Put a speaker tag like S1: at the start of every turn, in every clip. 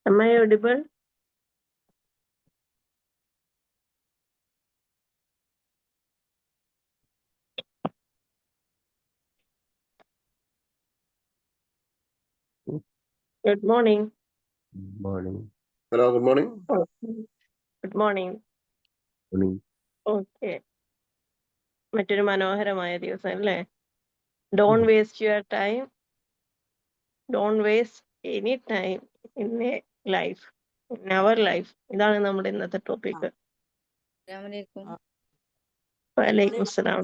S1: Am I audible? Good morning.
S2: Morning.
S3: Hello, good morning.
S1: Good morning.
S2: Morning.
S1: Okay. മറ്റൊരു മനോഹരമായ ദിവസം അല്ലേ? Don't waste your time. Don't waste any time in a life. In our life. ഇതാണ് നമ്മുടെ ഇന്നത്തെ topic. വലൈക്കും അസ്സലാം.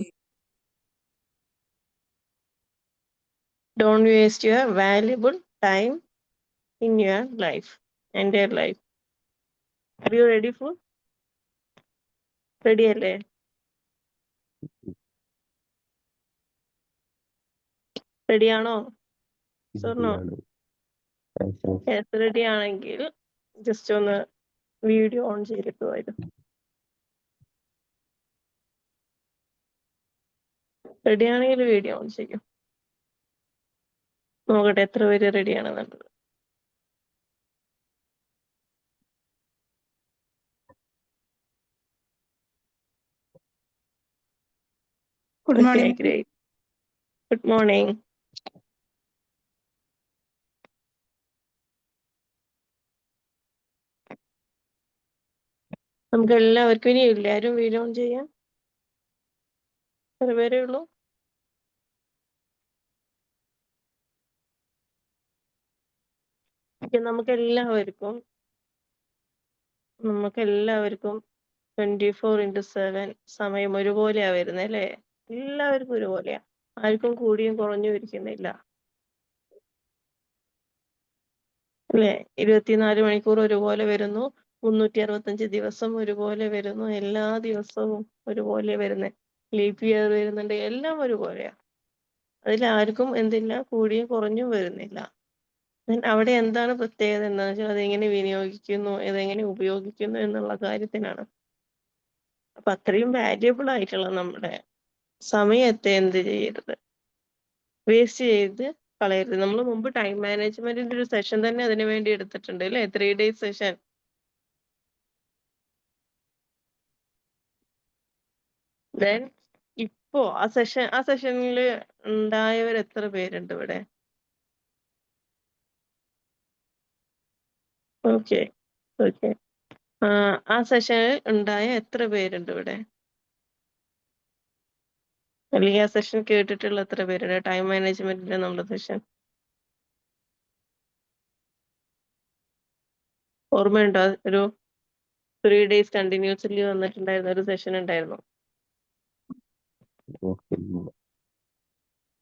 S1: Don't waste your valuable time in your life. Entire life. Are you ready for? Ready അല്ലേ? റെഡി ആണോ? സ്വർണോ? Ready ആണെങ്കിൽ just ഒന്ന് video on ചെയ്തിട്ട് വരും. റെഡി ആണെങ്കിൽ വീഡിയോ ഓൺ ചെയ്യും. നോക്കട്ടെ എത്ര പേര് റെഡി ആണെന്നുള്ളത്.
S4: Good morning.
S1: Okay, great. Good morning. നമുക്ക് എല്ലാവർക്കും ഇനി എല്ലാവരും വീഡിയോ ഓൺ ചെയ്യാം. എത്ര പേരേ ഉള്ളൂ? നമുക്ക് എല്ലാവർക്കും 24/7 സമയം ഒരുപോലെയാ വരുന്നത് അല്ലേ? എല്ലാവർക്കും ഒരുപോലെയാ. ആർക്കും കൂടിയും കുറഞ്ഞും ഇരിക്കുന്നില്ല അല്ലേ? 24 മണിക്കൂർ ഒരുപോലെ വരുന്നു, 365 ദിവസം ഒരുപോലെ വരുന്നു, എല്ലാ ദിവസവും ഒരുപോലെ വരുന്നേ. ലീപ് ഇയർ വരുന്നുണ്ട്, എല്ലാം ഒരുപോലെയാ. അതിലാർക്കും എന്തില്ല, കൂടിയും കുറഞ്ഞും വരുന്നില്ല. അവിടെ എന്താണ് പ്രത്യേകത എന്താണെന്ന് വെച്ചാൽ അതെങ്ങനെ വിനിയോഗിക്കുന്നു, അതെങ്ങനെ ഉപയോഗിക്കുന്നു എന്നുള്ള കാര്യത്തിനാണ്. അപ്പൊ അത്രയും വാല്യുബിൾ ആയിട്ടുള്ള നമ്മുടെ സമയത്തെ എന്ത് ചെയ്യരുത്, വേസ്റ്റ് ചെയ്ത് കളയരുത്. നമ്മൾ മുമ്പ് ടൈം മാനേജ്മെന്റിന്റെ ഒരു സെഷൻ തന്നെ അതിനു വേണ്ടി എടുത്തിട്ടുണ്ട് അല്ലേ? 3 days സെഷൻ. ദെൻ ഇപ്പോ ആ സെഷനിൽ ഉണ്ടായവർ എത്ര പേരുണ്ട് ഇവിടെ? Okay okay. ആ സെഷനിൽ ഉണ്ടായ എത്ര പേരുണ്ട് ഇവിടെ? അല്ലെങ്കിൽ ആ സെഷൻ കേട്ടിട്ടുള്ള എത്ര പേരുണ്ട്? ടൈം മാനേജ്മെന്റിന്റെ നമ്മുടെ സെഷൻ ഓർമ്മയുണ്ടോ? ഒരു 3 days കണ്ടിന്യൂസ്ലി വന്നിട്ടുണ്ടായിരുന്ന ഒരു സെഷൻ ഉണ്ടായിരുന്നു.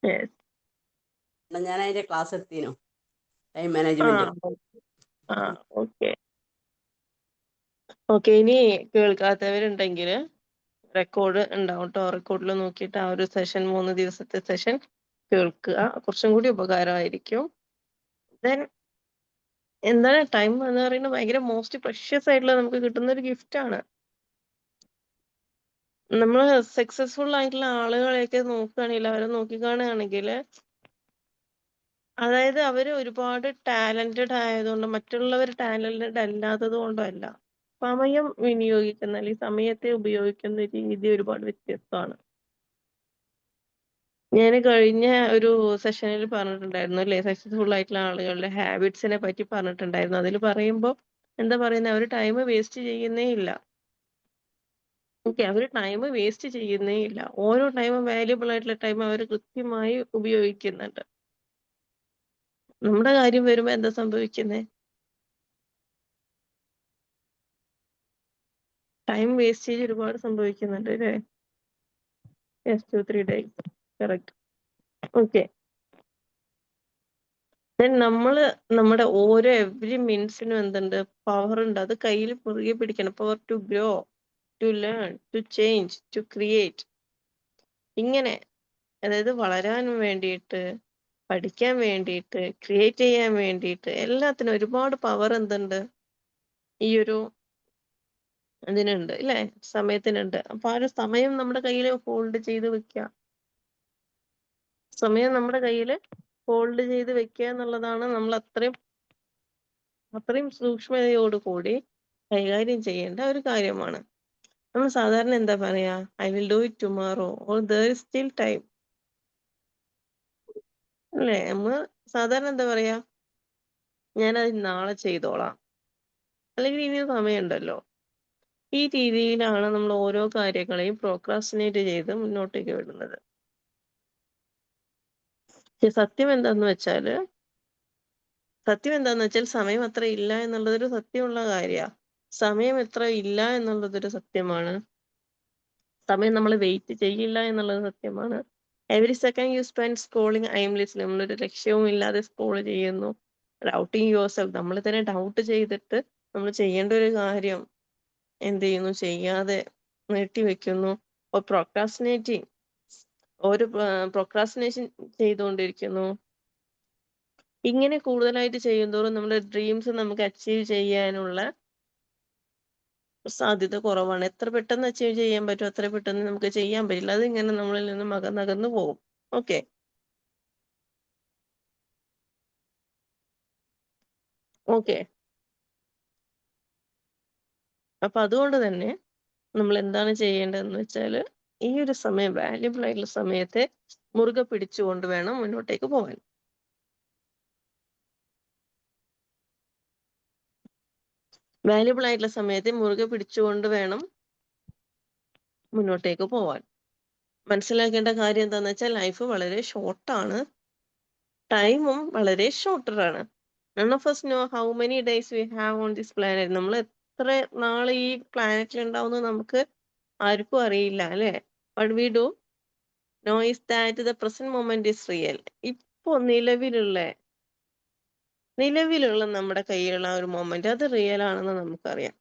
S1: Yes.
S4: ഞാൻ അതിന്റെ ക്ലാസ് എടുത്തീനു ടൈം മാനേജ്മെന്റ്.
S1: ഓക്കെ. ഇനി കേൾക്കാത്തവരുണ്ടെങ്കിൽ റെക്കോർഡ് ഉണ്ടാവും കേട്ടോ. റെക്കോർഡിൽ നോക്കിയിട്ട് ആ ഒരു സെഷൻ 3 ദിവസത്തെ സെഷൻ കേൾക്കുക. കുറച്ചും കൂടി ഉപകാരമായിരിക്കും. ദെൻ എന്താണ് ടൈം എന്ന് പറയുന്നത്? ഭയങ്കര മോസ്റ്റ് പ്രഷ്യസ് ആയിട്ടുള്ള നമുക്ക് കിട്ടുന്ന ഒരു ഗിഫ്റ്റ് ആണ്. നമ്മൾ സക്സസ്ഫുൾ ആയിട്ടുള്ള ആളുകളെയൊക്കെ നോക്കുകയാണെങ്കിൽ, അവരെ നോക്കിക്കാണുകയാണെങ്കിൽ, അതായത് അവര് ഒരുപാട് ടാലന്റഡ് ആയതുകൊണ്ട്, മറ്റുള്ളവർ ടാലന്റഡ് അല്ലാത്തത് കൊണ്ടോ അല്ല, സമയം വിനിയോഗിക്കുന്ന അല്ലെങ്കിൽ സമയത്തെ ഉപയോഗിക്കുന്ന രീതി ഒരുപാട് വ്യത്യസ്തമാണ്. ഞാൻ കഴിഞ്ഞ ഒരു സെഷനിൽ പറഞ്ഞിട്ടുണ്ടായിരുന്നു അല്ലേ, സക്സസ്ഫുൾ ആയിട്ടുള്ള ആളുകളുടെ ഹാബിറ്റ്സിനെ പറ്റി പറഞ്ഞിട്ടുണ്ടായിരുന്നു. അതിൽ പറയുമ്പോൾ എന്താ പറയുന്നത്, അവർ ടൈം വേസ്റ്റ് ചെയ്യുന്നേ ഇല്ല. ഓക്കെ, അവർ ടൈം വേസ്റ്റ് ചെയ്യുന്നേ ഇല്ല. ഓരോ ടൈമും വാല്യുബിൾ ആയിട്ടുള്ള ടൈം അവർ കൃത്യമായി ഉപയോഗിക്കുന്നുണ്ട്. നമ്മുടെ കാര്യം വരുമ്പോ എന്താ സംഭവിക്കുന്നത്? ടൈം വേസ്റ്റേജ് ഒരുപാട് സംഭവിക്കുന്നുണ്ട് അല്ലേ? Yes, 2-3 days. Correct. Okay. നമ്മുടെ ഓരോ എവറി മിനിറ്റ്സിനും എന്തുണ്ട്? പവർ ഉണ്ട്. അത് കയ്യിൽ മുറുകെ പിടിക്കണം. Power to grow, to learn, to change, to create. ഇങ്ങനെ, അതായത് വളരാൻ വേണ്ടിയിട്ട്, പഠിക്കാൻ വേണ്ടിയിട്ട്, ക്രിയേറ്റ് ചെയ്യാൻ വേണ്ടിയിട്ട്, എല്ലാത്തിനും ഒരുപാട് പവർ എന്തുണ്ട്? ഈ ഒരു ഇതിനുണ്ട് അല്ലേ? സമയത്തിനുണ്ട്. അപ്പൊ ആ ഒരു സമയം നമ്മുടെ കയ്യിൽ ഹോൾഡ് ചെയ്ത് വെക്കുക. സമയം നമ്മുടെ കയ്യിൽ ഹോൾഡ് ചെയ്ത് വെക്കുക എന്നുള്ളതാണ് നമ്മൾ അത്രയും അത്രയും സൂക്ഷ്മതയോടുകൂടി കൈകാര്യം ചെയ്യേണ്ട ഒരു കാര്യമാണ്. നമ്മൾ സാധാരണ എന്താ പറയാ? I will do it tomorrow or there is still time. അല്ലേ? നമ്മള് സാധാരണ എന്താ പറയാ? ഞാനത് നാളെ ചെയ്തോളാം. അല്ലെങ്കിൽ ഇനിയും സമയമുണ്ടല്ലോ. ഈ രീതിയിലാണ് നമ്മൾ ഓരോ കാര്യങ്ങളെയും പ്രോക്രാസ്റ്റിനേറ്റ് ചെയ്ത് മുന്നോട്ടേക്ക് വിടുന്നത്. പക്ഷെ സത്യം എന്താന്ന് വെച്ചാൽ സമയം അത്ര ഇല്ല എന്നുള്ളതൊരു സത്യമുള്ള കാര്യാ. സമയം എത്ര ഇല്ല എന്നുള്ളതൊരു സത്യമാണ്. സമയം നമ്മൾ വെയിറ്റ് ചെയ്യില്ല എന്നുള്ളത് സത്യമാണ്. Every second you spend scrolling aimlessly. നമ്മളൊരു ലക്ഷ്യവും ഇല്ലാതെ സ്ക്രോൾ ചെയ്യുന്നു. Doubting yourself. നമ്മൾ തന്നെ ഡൗട്ട് ചെയ്തിട്ട് നമ്മൾ ചെയ്യേണ്ട ഒരു കാര്യം എന്ത് ചെയ്യുന്നു? ചെയ്യാതെ നീട്ടിവെക്കുന്നു. പ്രോക്രാസ്റ്റിനേറ്റിംഗ് പ്രോക്രാസ്റ്റിനേഷൻ ചെയ്തുകൊണ്ടിരിക്കുന്നു. ഇങ്ങനെ കൂടുതലായിട്ട് ചെയ്യുന്തോറും നമ്മുടെ ഡ്രീംസ് നമുക്ക് അച്ചീവ് ചെയ്യാനുള്ള സാധ്യത കുറവാണ്. എത്ര പെട്ടെന്ന് അച്ചീവ് ചെയ്യാൻ പറ്റുമോ അത്ര പെട്ടെന്ന് നമുക്ക് ചെയ്യാൻ പറ്റില്ല. അതിങ്ങനെ നമ്മളിൽ നിന്നും അകന്നകന്നു പോകും. ഓക്കെ. ഓക്കെ. അപ്പൊ അതുകൊണ്ട് തന്നെ നമ്മൾ എന്താണ് ചെയ്യേണ്ടതെന്ന് വെച്ചാല് ഈ ഒരു സമയം, വാല്യുബിൾ ആയിട്ടുള്ള സമയത്തെ മുറുകെ പിടിച്ചുകൊണ്ട് വേണം മുന്നോട്ടേക്ക് പോകാൻ. വാല്യുബിൾ ആയിട്ടുള്ള സമയത്തെ മുറുകെ പിടിച്ചുകൊണ്ട് വേണം മുന്നോട്ടേക്ക് പോവാൻ. മനസ്സിലാക്കേണ്ട കാര്യം എന്താന്ന് വെച്ചാൽ ലൈഫ് വളരെ ഷോർട്ടാണ്. ടൈമും വളരെ ഷോർട്ടറാണ്. None of us know how many days we have on this planet. നമ്മൾ എത്ര നാള് ഈ പ്ലാനറ്റിൽ ഉണ്ടാവുമെന്ന് നമുക്ക് ആർക്കും അറിയില്ല അല്ലേ? What we do know is that the present moment is real. ഇപ്പൊ നിലവിലുള്ള നമ്മുടെ കയ്യിലുള്ള ആ ഒരു മൊമെന്റ് അത് റിയൽ ആണെന്ന് നമുക്കറിയാം.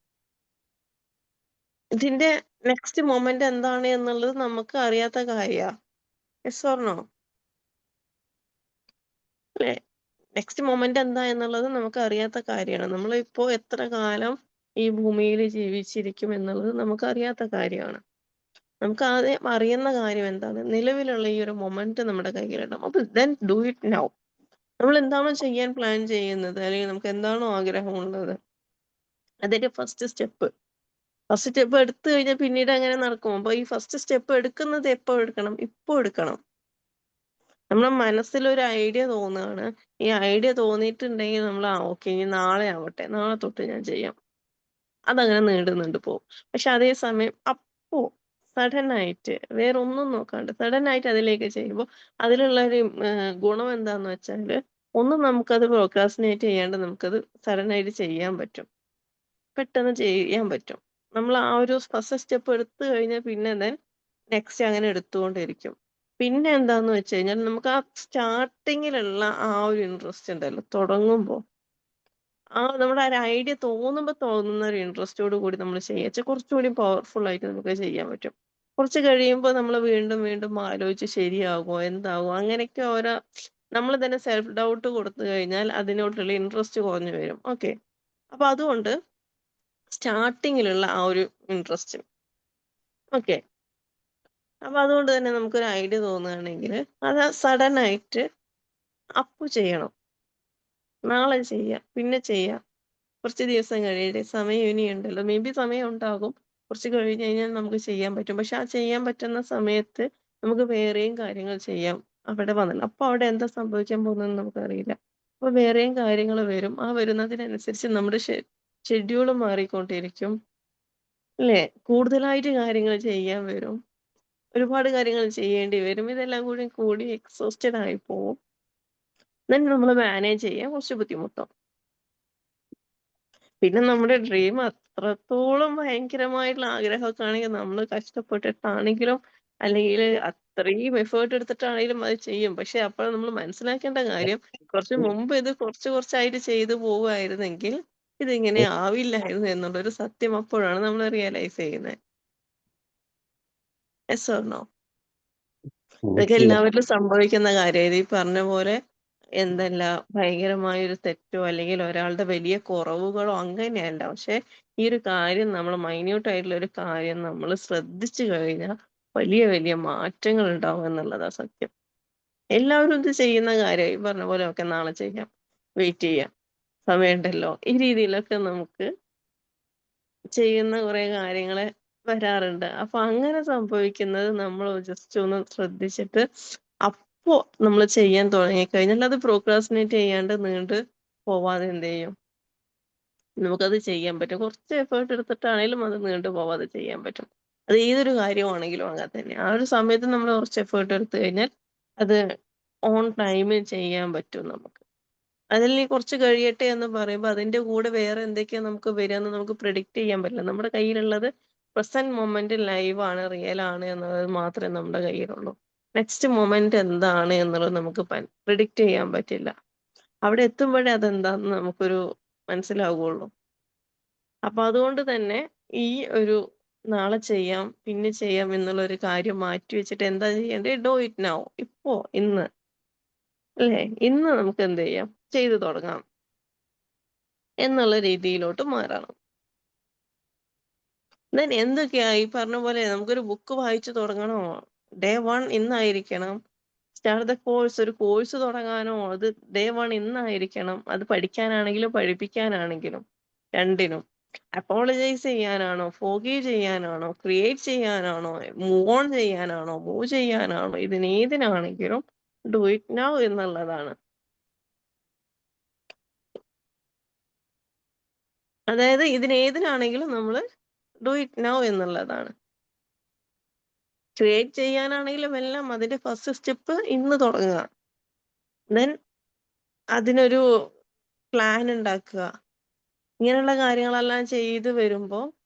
S1: ഇതിന്റെ നെക്സ്റ്റ് മൊമെന്റ് എന്താണ് എന്നുള്ളത് നമുക്ക് അറിയാത്ത കാര്യാ. Yes or no? അല്ലേ? നെക്സ്റ്റ് മൊമെന്റ് എന്താ എന്നുള്ളത് നമുക്ക് അറിയാത്ത കാര്യമാണ്. നമ്മളിപ്പോ എത്ര കാലം ഈ ഭൂമിയിൽ ജീവിച്ചിരിക്കും എന്നുള്ളത് നമുക്ക് അറിയാത്ത കാര്യമാണ്. നമുക്ക് ആദ്യം അറിയുന്ന കാര്യം എന്താണ്? നിലവിലുള്ള ഈ ഒരു മൊമെന്റ് നമ്മുടെ കയ്യിലുണ്ടാവും. അപ്പൊ then do it now. നമ്മൾ എന്താണോ ചെയ്യാൻ പ്ലാൻ ചെയ്യുന്നത് അല്ലെങ്കിൽ നമുക്ക് എന്താണോ ആഗ്രഹമുള്ളത് അതിന്റെ ഫസ്റ്റ് സ്റ്റെപ്പ് എടുത്തു കഴിഞ്ഞാൽ പിന്നീട് അങ്ങനെ നടക്കും. അപ്പൊ ഈ ഫസ്റ്റ് സ്റ്റെപ്പ് എടുക്കുന്നത് എപ്പോ എടുക്കണം? ഇപ്പൊ എടുക്കണം. നമ്മുടെ മനസ്സിലൊരു ഐഡിയ തോന്നുകയാണ്. ഈ ഐഡിയ തോന്നിയിട്ടുണ്ടെങ്കിൽ നമ്മൾ ഓക്കെ ഇനി നാളെ ആവട്ടെ, നാളെ തൊട്ട് ഞാൻ ചെയ്യാം. അതങ്ങനെ നീണ്ടു പോകും. പക്ഷെ അതേ സമയം അപ്പോ സഡൻ ആയിട്ട് വേറെ ഒന്നും നോക്കാണ്ട് സഡൻ ആയിട്ട് അതിലേക്ക് ചെയ്യുമ്പോൾ അതിലുള്ള ഒരു ഗുണം എന്താന്ന് വെച്ചാല് ഒന്നും നമുക്കത് പ്രോക്രാസ്റ്റിനേറ്റ് ചെയ്യാണ്ട് നമുക്കത് സഡൻ ആയിട്ട് ചെയ്യാൻ പറ്റും. പെട്ടെന്ന് ചെയ്യാൻ പറ്റും. നമ്മൾ ആ ഒരു ഫസ്റ്റ് സ്റ്റെപ്പ് എടുത്തു കഴിഞ്ഞാൽ പിന്നെ നെക്സ്റ്റ് അങ്ങനെ എടുത്തുകൊണ്ടിരിക്കും. പിന്നെ എന്താന്ന് വെച്ച് കഴിഞ്ഞാൽ നമുക്ക് ആ സ്റ്റാർട്ടിങ്ങിലുള്ള ആ ഒരു ഇൻട്രസ്റ്റ് ഉണ്ടല്ലോ തുടങ്ങുമ്പോൾ നമ്മുടെ ആ ഒരു ഐഡിയ തോന്നുന്ന ഒരു ഇൻട്രസ്റ്റോട് കൂടി നമ്മൾ ചെയ്യാച്ച കുറച്ചുകൂടി പവർഫുൾ ആയിട്ട് നമുക്ക് ചെയ്യാൻ പറ്റും. കുറച്ച് കഴിയുമ്പോൾ നമ്മൾ വീണ്ടും വീണ്ടും ആലോചിച്ച് ശരിയാകുമോ എന്താകുമോ അങ്ങനെയൊക്കെ നമ്മൾ തന്നെ സെൽഫ് ഡൗട്ട് കൊടുത്തു കഴിഞ്ഞാൽ അതിനോടുള്ള ഇൻട്രസ്റ്റ് കുറഞ്ഞു വരും. ഓക്കെ. അപ്പൊ അതുകൊണ്ട് സ്റ്റാർട്ടിങ്ങിലുള്ള ആ ഒരു ഇൻട്രസ്റ്റ്. ഓക്കെ. അപ്പൊ അതുകൊണ്ട് തന്നെ നമുക്കൊരു ഐഡിയ തോന്നുകയാണെങ്കിൽ അത് സഡൻ ആയിട്ട് അപ്പു ചെയ്യണം. നാളെ ചെയ്യാം, പിന്നെ ചെയ്യാം, കുറച്ച് ദിവസം കഴിയട്ടെ, സമയം ഇനിയുണ്ടല്ലോ. മേ ബി സമയം ഉണ്ടാകും. കുറച്ച് കഴിഞ്ഞ് കഴിഞ്ഞാൽ നമുക്ക് ചെയ്യാൻ പറ്റും. പക്ഷെ ആ ചെയ്യാൻ പറ്റുന്ന സമയത്ത് നമുക്ക് വേറെയും കാര്യങ്ങൾ ചെയ്യാം. അവിടെ വന്നില്ല. അപ്പൊ അവിടെ എന്താ സംഭവിക്കാൻ പോകുന്നതെന്ന് നമുക്കറിയില്ല. അപ്പൊ വേറെയും കാര്യങ്ങൾ വരും. ആ വരുന്നതിനനുസരിച്ച് നമ്മുടെ ഷെഡ്യൂൾ മാറിക്കൊണ്ടിരിക്കും. അല്ലേ? കൂടുതലായിട്ട് കാര്യങ്ങൾ ചെയ്യാൻ വരും. ഒരുപാട് കാര്യങ്ങൾ ചെയ്യേണ്ടി വരും. ഇതെല്ലാം കൂടി എക്സോസ്റ്റഡ് ആയി പോവും. then നമ്മൾ മാനേജ് ചെയ്യാൻ കുറച്ച് ബുദ്ധിമുട്ടാവും. പിന്നെ നമ്മുടെ ഡ്രീം അത്രത്തോളം ഭയങ്കരമായിട്ടുള്ള ആഗ്രഹമൊക്കെ ആണെങ്കിൽ നമ്മൾ കഷ്ടപ്പെട്ടിട്ടാണെങ്കിലും അല്ലെങ്കിൽ അത്രയും എഫേർട്ട് എടുത്തിട്ടാണെങ്കിലും അത് ചെയ്യും. പക്ഷെ അപ്പോൾ നമ്മൾ മനസ്സിലാക്കേണ്ട കാര്യം കുറച്ച് മുമ്പ് ഇത് കുറച്ചായിട്ട് ചെയ്തു പോവുമായിരുന്നെങ്കിൽ ഇതിങ്ങനെ ആവില്ലായിരുന്നു എന്നുള്ളൊരു സത്യം അപ്പോഴാണ് നമ്മൾ റിയലൈസ് ചെയ്യുന്നത്. Yes or no? ഇതൊക്കെ എല്ലാവരിലും സംഭവിക്കുന്ന കാര്യം. ഈ പറഞ്ഞ പോലെ ഭയങ്കരമായൊരു തെറ്റോ അല്ലെങ്കിൽ ഒരാളുടെ വലിയ കുറവുകളോ അങ്ങനെയല്ല. പക്ഷെ ഈ ഒരു കാര്യം നമ്മൾ മൈന്യൂട്ട് ആയിട്ടുള്ള ഒരു കാര്യം നമ്മൾ ശ്രദ്ധിച്ചു കഴിഞ്ഞാൽ വലിയ വലിയ മാറ്റങ്ങൾ ഉണ്ടാവും എന്നുള്ളതാ സത്യം. എല്ലാവരും ഇത് ചെയ്യുന്ന കാര്യം. ഈ പറഞ്ഞ പോലെ ഒക്കെ നാളെ ചെയ്യാം, വെയിറ്റ് ചെയ്യാം. സമയമുണ്ടല്ലോ. ഈ രീതിയിലൊക്കെ നമുക്ക് ചെയ്യുന്ന കുറെ കാര്യങ്ങള് വരാറുണ്ട്. അപ്പൊ അങ്ങനെ സംഭവിക്കുന്നത് നമ്മൾ ജസ്റ്റ് ഒന്ന് ശ്രദ്ധിച്ചിട്ട് അപ്പോ നമ്മൾ ചെയ്യാൻ തുടങ്ങിക്കഴിഞ്ഞാൽ അത് പ്രോക്രാസ്റ്റിനേറ്റ് ചെയ്യാണ്ട് നീണ്ട് പോവാതെ എന്ത് ചെയ്യും, നമുക്കത് ചെയ്യാൻ പറ്റും. കുറച്ച് എഫേർട്ട് എടുത്തിട്ടാണേലും അത് നീണ്ടു പോവാതെ ചെയ്യാൻ പറ്റും. അത് ഏതൊരു കാര്യമാണെങ്കിലും അങ്ങനെ തന്നെ. ആ ഒരു സമയത്ത് നമ്മൾ കുറച്ച് എഫേർട്ട് എടുത്തു കഴിഞ്ഞാൽ അത് ഓൺ ടൈമിൽ ചെയ്യാൻ പറ്റും നമുക്ക്. അതിൽ ഇനി കുറച്ച് കഴിയട്ടെ എന്ന് പറയുമ്പോൾ അതിന്റെ കൂടെ വേറെ എന്തൊക്കെയാ നമുക്ക് വരികയെന്ന് നമുക്ക് പ്രിഡിക്റ്റ് ചെയ്യാൻ പറ്റില്ല. നമ്മുടെ കയ്യിലുള്ളത് പ്രസന്റ് മൊമെന്റ് ലൈവ് ആണ്, റിയൽ ആണ് എന്നുള്ളത് മാത്രമേ നമ്മുടെ കയ്യിലുള്ളൂ. നെക്സ്റ്റ് മൊമെന്റ് എന്താണ് എന്നുള്ളത് നമുക്ക് പ്രിഡിക്റ്റ് ചെയ്യാൻ പറ്റില്ല. അവിടെ എത്തുമ്പോഴേ അതെന്താന്ന് നമുക്കൊരു മനസ്സിലാവുകയുള്ളൂ. അപ്പൊ അതുകൊണ്ട് തന്നെ ഈ ഒരു നാളെ ചെയ്യാം, പിന്നെ ചെയ്യാം എന്നുള്ള ഒരു കാര്യം മാറ്റി വെച്ചിട്ട് എന്താ ചെയ്യേണ്ടത്? Do it now. ഇപ്പോ, ഇന്ന്, അല്ലേ? ഇന്ന് നമുക്ക് എന്ത് ചെയ്യാം? ചെയ്തു തുടങ്ങാം എന്നുള്ള രീതിയിലോട്ട് മാറണം. ദെൻ എന്തൊക്കെയാ ഈ പറഞ്ഞ പോലെ നമുക്കൊരു ബുക്ക് വായിച്ചു തുടങ്ങണോ? ഡേ 1 ഇന്നായിരിക്കണം. സ്റ്റാർട്ട് ദ കോഴ്സ്, ഒരു കോഴ്സ് തുടങ്ങാനോ അത് ഡേ 1 ഇന്നായിരിക്കണം. അത് പഠിക്കാനാണെങ്കിലും പഠിപ്പിക്കാനാണെങ്കിലും രണ്ടിനും. അപ്പോളജൈസ് ചെയ്യാനാണോ, ഫോർഗീവ് ചെയ്യാനാണോ, ക്രിയേറ്റ് ചെയ്യാനാണോ, മൂവ് ഓൺ ചെയ്യാനാണോ, മൂവ് ചെയ്യാനാണോ, ഇതിനേതിനാണെങ്കിലും ഡു ഇറ്റ് നൗ എന്നുള്ളതാണ്. അതായത് ഇതിനേതിനാണെങ്കിലും നമ്മൾ ഡു ഇറ്റ് നൗ എന്നുള്ളതാണ്. ക്രിയേറ്റ് ചെയ്യാനാണെങ്കിലും എല്ലാം അതിന്റെ ഫസ്റ്റ് സ്റ്റെപ്പ് ഇന്ന് തുടങ്ങുക. ദെൻ അതിനൊരു പ്ലാൻ ഉണ്ടാക്കുക. ഇങ്ങനെയുള്ള കാര്യങ്ങളെല്ലാം ചെയ്ത് വരുമ്പോ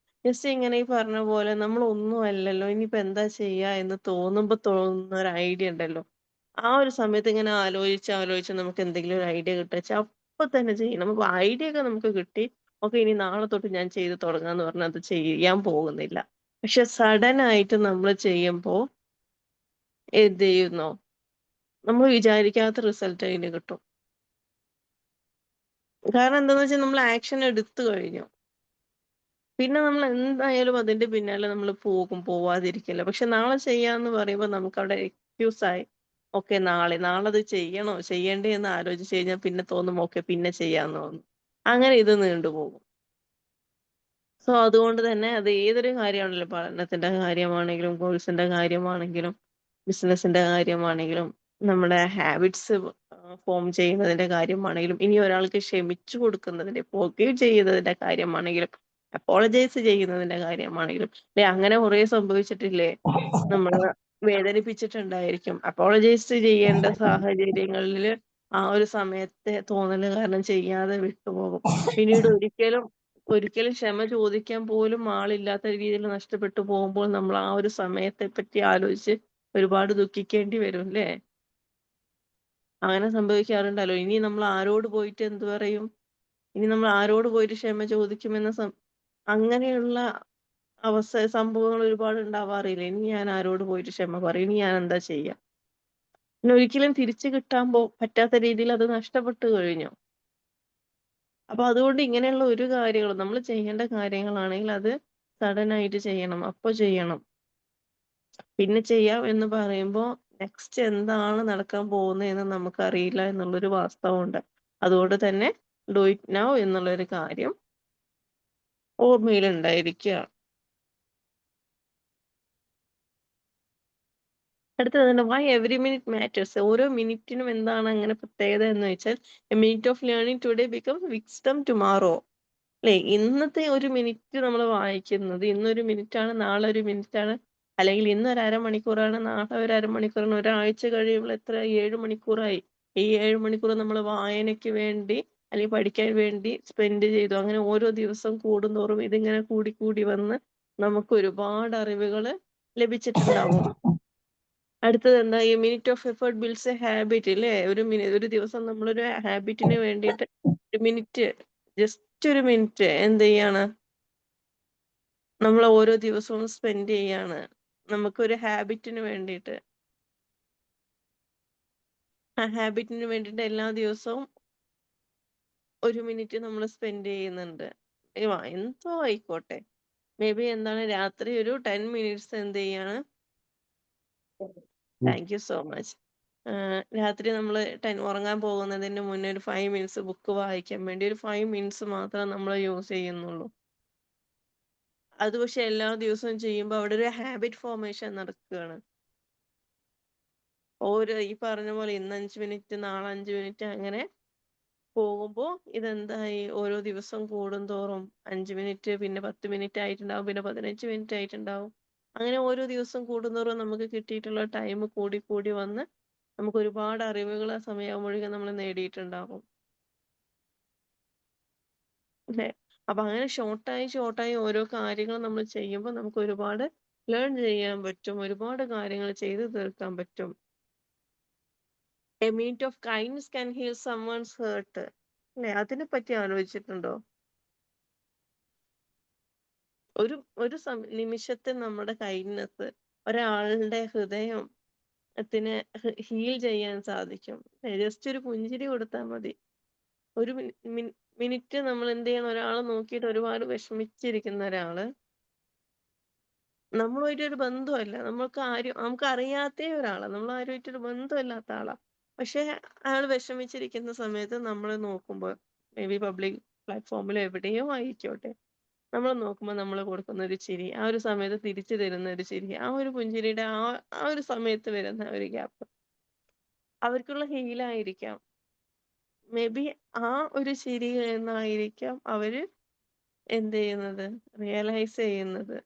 S1: ജസ്റ്റ് ഇങ്ങനെ ഈ പറഞ്ഞ പോലെ നമ്മൾ ഒന്നും അല്ലല്ലോ, ഇനിയിപ്പോ എന്താ ചെയ്യാ എന്ന് തോന്നുമ്പോ തോന്നുന്ന ഒരു ഐഡിയ ഉണ്ടല്ലോ. ആ ഒരു സമയത്ത് ഇങ്ങനെ ആലോചിച്ച് നമുക്ക് എന്തെങ്കിലും ഒരു ഐഡിയ കിട്ടുക അപ്പൊ തന്നെ ചെയ്യണം. അപ്പൊ ഐഡിയ ഒക്കെ നമുക്ക് കിട്ടി, ഓക്കെ ഇനി നാളെ തൊട്ട് ഞാൻ ചെയ്ത് തുടങ്ങാന്ന് പറഞ്ഞാൽ അത് ചെയ്യാൻ പോകുന്നില്ല. പക്ഷെ സഡൻ ആയിട്ട് നമ്മൾ ചെയ്യുമ്പോ എന്ത് ചെയ്യുന്നോ, നമ്മൾ വിചാരിക്കാത്ത റിസൾട്ട് അതിന് കിട്ടും. കാരണം എന്താന്ന് വെച്ചാൽ നമ്മൾ ആക്ഷൻ എടുത്തു കഴിഞ്ഞു. പിന്നെ നമ്മൾ എന്തായാലും അതിന്റെ പിന്നാലെ നമ്മൾ പോകും, പോവാതിരിക്കില്ല. പക്ഷെ നാളെ ചെയ്യാന്ന് പറയുമ്പോൾ നമുക്ക് അവിടെ എക്സ്ക്യൂസ് ആയി. ഓക്കെ നാളെ അത് ചെയ്യണോ ചെയ്യണ്ടേ എന്ന് ആലോചിച്ച് കഴിഞ്ഞാൽ പിന്നെ തോന്നും ഓക്കെ പിന്നെ ചെയ്യാന്ന് തോന്നും. അങ്ങനെ ഇത് നീണ്ടുപോകും. സോ അതുകൊണ്ട് തന്നെ അത് ഏതൊരു കാര്യമാണെങ്കിലും, പഠനത്തിന്റെ കാര്യമാണെങ്കിലും കോഴ്സിന്റെ കാര്യമാണെങ്കിലും ബിസിനസിന്റെ കാര്യമാണെങ്കിലും നമ്മുടെ ഹാബിറ്റ്സ് ഫോം ചെയ്യുന്നതിന്റെ കാര്യമാണെങ്കിലും ഇനി ഒരാൾക്ക് ക്ഷമിച്ചു കൊടുക്കുന്നതിന്റെ ഫോർഗീവ് ചെയ്യുന്നതിന്റെ കാര്യമാണെങ്കിലും അപ്പോളജൈസ് ചെയ്യുന്നതിന്റെ കാര്യമാണെങ്കിലും അങ്ങനെ കുറെ സംഭവിച്ചിട്ടില്ലേ, നമ്മള് വേദനിപ്പിച്ചിട്ടുണ്ടായിരിക്കും. അപ്പോളജൈസ് ചെയ്യേണ്ട സാഹചര്യങ്ങളിൽ ആ ഒരു സമയത്തെ തോന്നല് കാരണം ചെയ്യാതെ വിട്ടുപോകും. പിന്നീട് ഒരിക്കലും ക്ഷമ ചോദിക്കാൻ പോലും ആളില്ലാത്ത രീതിയിൽ നഷ്ടപ്പെട്ടു പോകുമ്പോൾ നമ്മൾ ആ ഒരു സമയത്തെ പറ്റി ആലോചിച്ച് ഒരുപാട് ദുഃഖിക്കേണ്ടി വരും ല്ലേ? അങ്ങനെ സംഭവിക്കാറുണ്ടല്ലോ. ഇനി നമ്മൾ ആരോട് പോയിട്ട് എന്ത് പറയും? ഇനി നമ്മൾ ആരോട് പോയിട്ട് ക്ഷമ ചോദിക്കുമെന്ന അങ്ങനെയുള്ള സംഭവങ്ങൾ ഒരുപാട് ഉണ്ടാവാറില്ലേ? ഇനി ഞാൻ ആരോട് പോയിട്ട് ക്ഷമ പറയും? ഇനി ഞാൻ എന്താ ചെയ്യാ? പിന്നെ ഒരിക്കലും തിരിച്ചു കിട്ടാൻ പറ്റാത്ത രീതിയിൽ അത് നഷ്ടപ്പെട്ടു കഴിഞ്ഞു. അപ്പൊ അതുകൊണ്ട് ഇങ്ങനെയുള്ള ഒരു കാര്യങ്ങളും നമ്മൾ ചെയ്യേണ്ട കാര്യങ്ങളാണെങ്കിൽ അത് സഡൻ ആയിട്ട് ചെയ്യണം. അപ്പൊ ചെയ്യണം. പിന്നെ ചെയ്യാം എന്ന് പറയുമ്പോ നെക്സ്റ്റ് എന്താണ് നടക്കാൻ പോകുന്നതെന്ന് നമുക്കറിയില്ല എന്നുള്ളൊരു വാസ്തവമുണ്ട്. അതുകൊണ്ട് തന്നെ ഡു ഇറ്റ് നൗ എന്നുള്ളൊരു കാര്യം ഓർമ്മയിലുണ്ടായിരിക്കുക. അടുത്തത് വൈ എവറി മിനിറ്റ് മാറ്റേഴ്സ്. ഓരോ മിനിറ്റിനും എന്താണ് അങ്ങനെ പ്രത്യേകത എന്ന് വെച്ചാൽ A minute of learning today becomes wisdom tomorrow. അല്ലെ, ഇന്നത്തെ ഒരു മിനിറ്റ് നമ്മൾ വായിക്കുന്നത്, ഇന്നൊരു മിനിറ്റാണ് നാളെ ഒരു മിനിറ്റാണ്, അല്ലെങ്കിൽ ഇന്ന് ഒരു അരമണിക്കൂറാണ് നാളെ ഒരു അരമണിക്കൂറാണ്, ഒരാഴ്ച കഴിയുമ്പോൾ എത്ര 7 മണിക്കൂറായി. ഈ 7 മണിക്കൂർ നമ്മൾ വായനയ്ക്ക് വേണ്ടി അല്ലെങ്കിൽ പഠിക്കാൻ വേണ്ടി സ്പെൻഡ് ചെയ്തു. അങ്ങനെ ഓരോ ദിവസം കൂടുന്തോറും ഇതിങ്ങനെ കൂടി കൂടി വന്ന് നമുക്ക് ഒരുപാട് അറിവുകൾ ലഭിച്ചിട്ടുണ്ടാവും. അടുത്തത് എന്താ, ഈ minute of effort builds A habit അല്ലേ. ഒരു ദിവസം നമ്മളൊരു ഹാബിറ്റിന് വേണ്ടിയിട്ട് ഒരു മിനിറ്റ്, ജസ്റ്റ് ഒരു മിനിറ്റ് എന്ത് ചെയ്യാണ്, നമ്മൾ ഓരോ ദിവസവും സ്പെൻഡ് ചെയ്യാണ് നമുക്കൊരു ഹാബിറ്റിന് വേണ്ടിയിട്ട്. ആ ഹാബിറ്റിന് വേണ്ടിയിട്ട് എല്ലാ ദിവസവും ഒരു മിനിറ്റ് നമ്മൾ സ്പെൻഡ് ചെയ്യുന്നുണ്ട്. എന്തോ ആയിക്കോട്ടെ, മേ ബി എന്താണ് രാത്രി ഒരു 10 മിനിറ്റ്സ് എന്ത് ചെയ്യാണ്. Thank you so much. രാത്രി നമ്മൾ ഉറങ്ങാൻ പോകുന്നതിന് മുന്നേ ഒരു 5 മിനിറ്റ്സ് ബുക്ക് വായിക്കാൻ വേണ്ടി ഒരു 5 മിനിറ്റ്സ് മാത്രം നമ്മൾ യൂസ് ചെയ്യുന്നുള്ളൂ. അത് പക്ഷെ എല്ലാ ദിവസവും ചെയ്യുമ്പോൾ അവിടെ ഒരു ഹാബിറ്റ് ഫോർമേഷൻ നടക്കുകയാണ്. ഈ പറഞ്ഞ പോലെ ഇന്ന് 5 മിനിറ്റ് നാളെ 5 മിനിറ്റ് അങ്ങനെ പോകുമ്പോൾ ഇതെന്തായി, ഓരോ ദിവസം കൂടുന്തോറും 5 മിനിറ്റ്, പിന്നെ 10 മിനിറ്റ് ആയിട്ടുണ്ടാവും, പിന്നെ 15 മിനിറ്റ് ആയിട്ടുണ്ടാവും. അങ്ങനെ ഓരോ ദിവസം കൂടുന്തോറും നമുക്ക് കിട്ടിയിട്ടുള്ള ടൈം കൂടി കൂടി വന്ന് നമുക്ക് ഒരുപാട് അറിവുകൾ ആ സമയമാകുമ്പോഴേക്കും നമ്മൾ നേടിയിട്ടുണ്ടാകും അല്ലേ? അപ്പൊ അങ്ങനെ ഷോർട്ടായി ഓരോ കാര്യങ്ങൾ നമ്മൾ ചെയ്യുമ്പോൾ നമുക്ക് ഒരുപാട് ലേൺ ചെയ്യാൻ പറ്റും, ഒരുപാട് കാര്യങ്ങൾ ചെയ്തു തീർക്കാൻ പറ്റും. A minute of kindness can heal someone's hurt അല്ലേ? അതിനെ പറ്റി ആലോചിച്ചിട്ടുണ്ടോ? ഒരു ഒരു നിമിഷത്തെ നമ്മുടെ കൈൻഡ്നസ് ഒരാളുടെ ഹൃദയത്തിന് ഹീൽ ചെയ്യാൻ സാധിക്കും. ജസ്റ്റ് ഒരു പുഞ്ചിരി കൊടുത്താൽ മതി. ഒരു മിനിറ്റ് നമ്മൾ എന്ത് ചെയ്യണം, ഒരാളെ നോക്കിയിട്ട് ഒരുപാട് വിഷമിച്ചിരിക്കുന്ന ഒരാള് നമ്മളുമായിട്ടൊരു ബന്ധമല്ല, നമുക്ക് അറിയാത്ത ഒരാളാ, നമ്മൾ ആരുമായിട്ടൊരു ബന്ധമില്ലാത്ത ആളാ. പക്ഷെ അയാൾ വിഷമിച്ചിരിക്കുന്ന സമയത്ത് നമ്മൾ നോക്കുമ്പോൾ, മേ ബി പബ്ലിക് പ്ലാറ്റ്ഫോമിലോ എവിടെയോ ആയിക്കോട്ടെ, നമ്മൾ നോക്കുമ്പോൾ നമ്മൾ കൊടുക്കുന്ന ഒരു ചിരി, ആ ഒരു സമയത്ത് തിരിച്ചു തരുന്ന ഒരു ചിരി, ആ ഒരു പുഞ്ചിരിയുടെ ആ ഒരു സമയത്ത് വരുന്ന ഒരു ഗ്യാപ്പ് അവർക്കുള്ള ഹീലായിരിക്കാം. മേ ബി ആ ഒരു ചിരി എന്നായിരിക്കാം അവര് എന്ത് ചെയ്യുന്നത്, റിയലൈസ് ചെയ്യുന്നത്,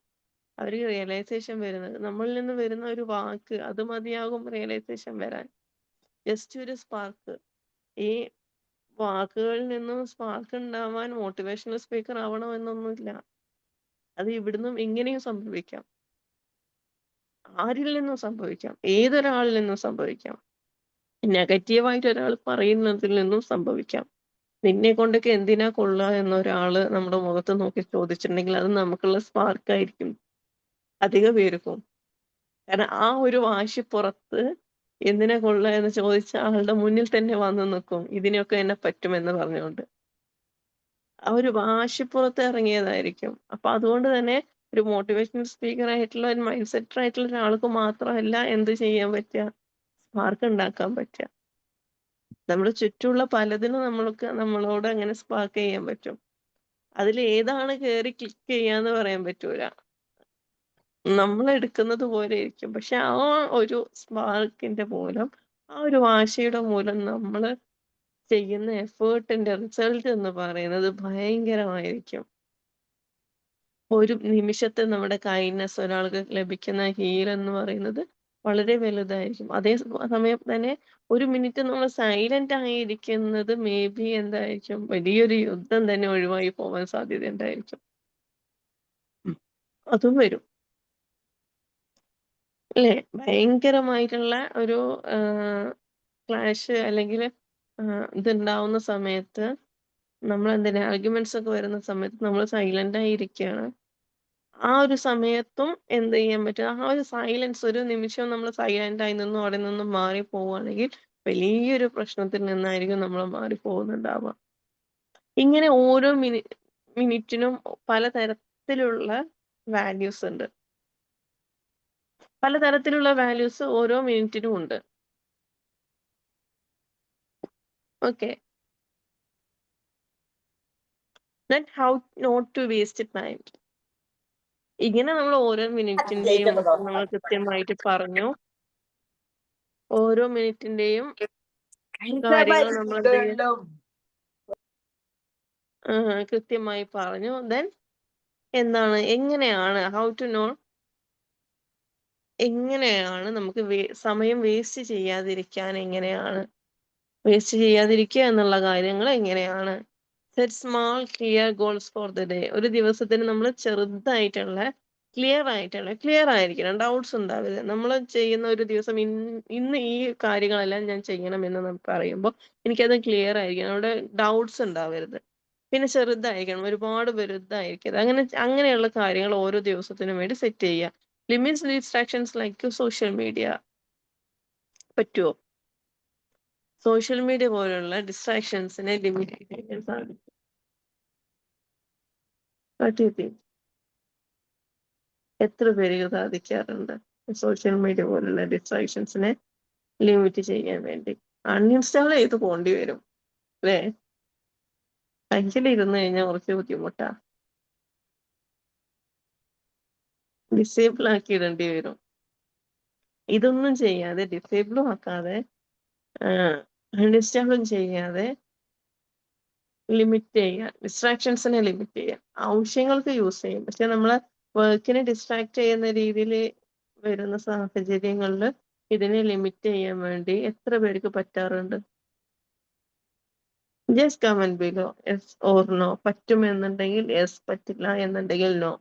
S1: അവർക്ക് റിയലൈസേഷൻ വരുന്നത്. നമ്മളിൽ നിന്ന് വരുന്ന ഒരു വാക്ക് അത് മതിയാകും റിയലൈസേഷൻ വരാൻ. ജസ്റ്റ് ഒരു സ്പാർക്ക്. ഈ വാക്കുകളിൽ നിന്നും സ്പാർക്ക് ഉണ്ടാവാൻ മോട്ടിവേഷണൽ സ്പീക്കർ ആവണമെന്നൊന്നുമില്ല. അത് ഇവിടുന്നും ഇങ്ങനെയും സംഭവിക്കാം, ആരിൽ നിന്നും സംഭവിക്കാം, ഏതൊരാളിൽ നിന്നും സംഭവിക്കാം. നെഗറ്റീവായിട്ട് ഒരാൾ പറയുന്നതിൽ നിന്നും സംഭവിക്കാം. നിന്നെ കൊണ്ടൊക്കെ എന്തിനാ കൊള്ളുക എന്നൊരാള് നമ്മുടെ മുഖത്ത് നോക്കി ചോദിച്ചിട്ടുണ്ടെങ്കിൽ അത് നമുക്കുള്ള സ്പാർക്ക് ആയിരിക്കും അധിക പേർക്കും. കാരണം ആ ഒരു വാശിപ്പുറത്ത് എന്തിനാ കൊള്ളുക എന്ന് ചോദിച്ച ആളുടെ മുന്നിൽ തന്നെ വന്നു നിൽക്കും, ഇതിനൊക്കെ എന്നെ പറ്റുമെന്ന് പറഞ്ഞുകൊണ്ട്. ആ ഒരു വാശിപ്പുറത്ത് ഇറങ്ങിയതായിരിക്കും. അപ്പൊ അതുകൊണ്ട് തന്നെ ഒരു മോട്ടിവേഷണൽ സ്പീക്കർ ആയിട്ടുള്ള ഒരു മൈൻഡ് സെറ്റർ ആയിട്ടുള്ള ഒരാൾക്ക് മാത്രമല്ല എന്ത് ചെയ്യാൻ പറ്റുക, സ്പാർക്ക് ഉണ്ടാക്കാൻ പറ്റുക. നമ്മുടെ ചുറ്റുമുള്ള പലതിനും നമ്മളോട് അങ്ങനെ സ്പാർക്ക് ചെയ്യാൻ പറ്റും. അതിൽ ഏതാണ് കയറി ക്ലിക്ക് ചെയ്യാന്ന് പറയാൻ പറ്റൂല, നമ്മൾ എടുക്കുന്നത് പോലെ ഇരിക്കും. പക്ഷെ ആ ഒരു സ്പാർക്കിന്റെ മൂലം, ആ ഒരു വാശിയുടെ മൂലം നമ്മൾ ചെയ്യുന്ന എഫേർട്ടിന്റെ റിസൾട്ട് എന്ന് പറയുന്നത് ഭയങ്കരമായിരിക്കും. ഒരു നിമിഷത്തെ നമ്മുടെ കൈൻഡ്നസ് ഒരാൾക്ക് ലഭിക്കുന്ന ഹീൽ എന്ന് പറയുന്നത് വളരെ വലുതായിരിക്കും. അതേ സമയം തന്നെ ഒരു മിനിറ്റ് നമ്മൾ സൈലന്റ് ആയിരിക്കുന്നത് മേ ബി എന്തായിരിക്കും, വലിയൊരു യുദ്ധം തന്നെ ഒഴിവായി പോകാൻ സാധ്യത ഉണ്ടായിരിക്കും. അതും വരും അല്ലേ? ഭയങ്കരമായിട്ടുള്ള ഒരു ക്ലാഷ് അല്ലെങ്കിൽ ഇതുണ്ടാവുന്ന സമയത്ത് നമ്മൾ ആർഗ്യുമെന്റ്സ് ഒക്കെ വരുന്ന സമയത്ത് നമ്മൾ സൈലന്റ് ആയിരിക്കുകയാണ്. ആ ഒരു സമയത്തും എന്ത് ചെയ്യാൻ പറ്റും, ആ ഒരു സൈലൻസ്, ഒരു നിമിഷം നമ്മൾ സൈലന്റ് ആയി നിന്നും അവിടെ നിന്നും മാറി പോവുകയാണെങ്കിൽ വലിയൊരു പ്രശ്നത്തിൽ നിന്നായിരിക്കും നമ്മൾ മാറി പോകുന്നുണ്ടാവുക. ഇങ്ങനെ ഓരോ മിനിറ്റിനും പലതരത്തിലുള്ള വാല്യൂസ് ഉണ്ട്, പലതരത്തിലുള്ള വാല്യൂസ് ഓരോ മിനിറ്റിനും ഉണ്ട്. Okay, then how not to waste time. ഇങ്ങനെ നമ്മൾ ഓരോ മിനിറ്റിന്റെയും നമ്മൾ കൃത്യമായിട്ട് പറഞ്ഞു, ഓരോ മിനിറ്റിന്റെയും കാര്യങ്ങൾ നമ്മൾ എന്ത് ചെയ്യും, കൃത്യമായി പറഞ്ഞു. ദെൻ എങ്ങനെയാണ് ഹൗ ടു നോ, എങ്ങനെയാണ് നമുക്ക് സമയം വേസ്റ്റ് ചെയ്യാതിരിക്കാൻ, എങ്ങനെയാണ് വേസ്റ്റ് ചെയ്യാതിരിക്കുക എന്നുള്ള കാര്യങ്ങൾ എങ്ങനെയാണ്. Set small clear goals for the day. ഒരു ദിവസത്തിന് നമ്മൾ ചെറുതായിട്ടുള്ള ക്ലിയർ ആയിരിക്കണം, ഡൗട്ട്സ് ഉണ്ടാവരുത്. നമ്മൾ ചെയ്യുന്ന ഒരു ദിവസം ഇന്ന് ഈ കാര്യങ്ങളെല്ലാം ഞാൻ ചെയ്യണമെന്ന് നമുക്ക് പറയുമ്പോൾ എനിക്കത് ക്ലിയർ ആയിരിക്കണം, അവിടെ ഡൗട്ട്സ് ഉണ്ടാവരുത്. പിന്നെ ചെറുതായിരിക്കണം, ഒരുപാട് വലുതായിരിക്കരുത്. അങ്ങനെയുള്ള കാര്യങ്ങൾ ഓരോ ദിവസത്തിനും വേണ്ടി സെറ്റ് ചെയ്യുക. Limits distractions like social media. പറ്റുമോ? സോഷ്യൽ മീഡിയ പോലുള്ള ഡിസ്ട്രാക്ഷൻസിനെ ലിമിറ്റ് ചെയ്യാൻ സാധിക്കും. എത്ര പേർക്ക് സാധിക്കാറുണ്ട് സോഷ്യൽ മീഡിയ പോലുള്ള ഡിസ്ട്രാക്ഷൻസിനെ ലിമിറ്റ് ചെയ്യാൻ വേണ്ടി. അൺഇൻസ്റ്റാൾ ചെയ്ത് പോണ്ടി വരും അല്ലേ? കയ്യിലിരുന്ന് കഴിഞ്ഞാൽ കുറച്ച് ബുദ്ധിമുട്ടാ. ഡിസേബിൾ ആക്കി ഇടേണ്ടി വരും. ഇതൊന്നും ചെയ്യാതെ, ഡിസേബിളും ആക്കാതെ, അൺഇൻസ്റ്റാളും ചെയ്യാതെ ലിമിറ്റ് ചെയ്യുക. ഡിസ്ട്രാക്ഷൻസിനെ ലിമിറ്റ് ചെയ്യുക. ആവശ്യങ്ങൾക്ക് യൂസ് ചെയ്യും. പക്ഷെ നമ്മളെ വർക്കിനെ ഡിസ്ട്രാക്ട് ചെയ്യുന്ന രീതിയിൽ വരുന്ന സാഹചര്യങ്ങളിൽ ഇതിനെ ലിമിറ്റ് ചെയ്യാൻ വേണ്ടി എത്ര പേർക്ക് പറ്റാറുണ്ട്? Just comment below yes or no. പറ്റുമെന്നുണ്ടെങ്കിൽ യെസ്, പറ്റില്ല എന്നുണ്ടെങ്കിൽ നോ.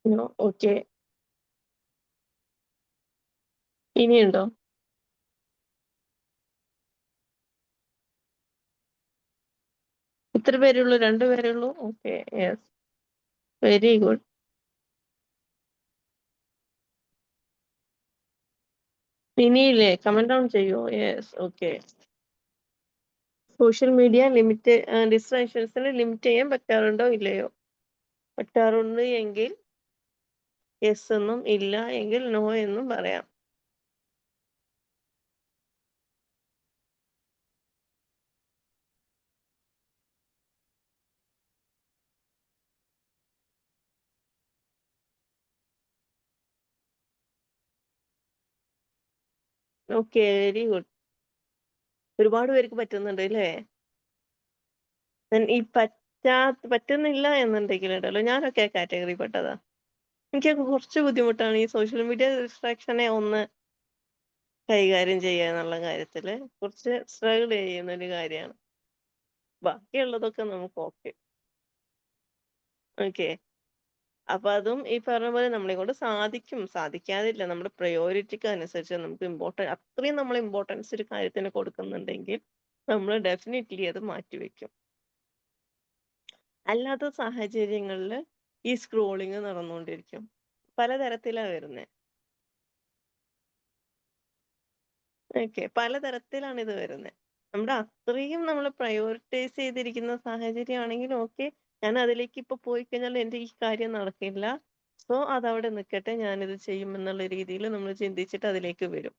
S1: നോ. ഓക്കെ. ഇനിയുണ്ടോ? എത്ര പേരുള്ളൂ? 2 പേരുള്ളൂ? Okay, yes, very good. ഇനിയില്ലേ, കമന്റ് ഡൗൺ ചെയ്യൂ. Yes, okay. Social media limit, ഡിസ്ട്രാക്ഷൻസിന് ലിമിറ്റ് ചെയ്യാൻ പറ്റാറുണ്ടോ ഇല്ലയോ? പറ്റാറുണ്ട് എങ്കിൽ യെസ് എന്നും, ഇല്ല എങ്കിൽ നോ എന്നും പറയാം. Okay, very good. ഒരുപാട് പേർക്ക് പറ്റുന്നുണ്ട് അല്ലേ? ഈ പറ്റുന്നില്ല എന്നുണ്ടെങ്കിൽ ഉണ്ടല്ലോ, ഞാനൊക്കെ കാറ്റഗറി പെട്ടതാ. എനിക്കൊക്കെ കുറച്ച് ബുദ്ധിമുട്ടാണ് ഈ സോഷ്യൽ മീഡിയ ഡിസ്ട്രാക്ഷനെ ഒന്ന് കൈകാര്യം ചെയ്യുക എന്നുള്ള കാര്യത്തില് കുറച്ച് സ്ട്രഗിൾ ചെയ്യുന്ന ഒരു കാര്യമാണ്. ബാക്കിയുള്ളതൊക്കെ നമുക്ക് ഓക്കെ. ഓക്കെ. അപ്പൊ അതും ഈ പറഞ്ഞ പോലെ നമ്മളെ കൊണ്ട് സാധിക്കും, സാധിക്കാതില്ല. നമ്മുടെ പ്രയോറിറ്റിക്ക് അനുസരിച്ച് നമുക്ക് അത്രയും നമ്മൾ ഇമ്പോർട്ടൻസ് ഒരു കാര്യത്തിന് കൊടുക്കുന്നുണ്ടെങ്കിൽ നമ്മൾ ഡെഫിനറ്റ്ലി അത് മാറ്റിവെക്കും. അല്ലാത്ത സാഹചര്യങ്ങളിൽ ഈ സ്ക്രോളിങ് നടന്നുകൊണ്ടിരിക്കും. പലതരത്തിലാ വരുന്നത്. ഓക്കെ, പലതരത്തിലാണ് ഇത് വരുന്നത്. നമ്മുടെ അത്രയും നമ്മൾ പ്രയോറിറ്റൈസ് ചെയ്തിരിക്കുന്ന സാഹചര്യമാണെങ്കിൽ ഓക്കെ, ഞാൻ അതിലേക്ക് ഇപ്പൊ പോയി കഴിഞ്ഞാൽ എന്റെ ഈ കാര്യം നടക്കില്ല, സോ അതവിടെ നിൽക്കട്ടെ, ഞാനിത് ചെയ്യും എന്നുള്ള രീതിയിൽ നമ്മൾ ചിന്തിച്ചിട്ട് അതിലേക്ക് വരും.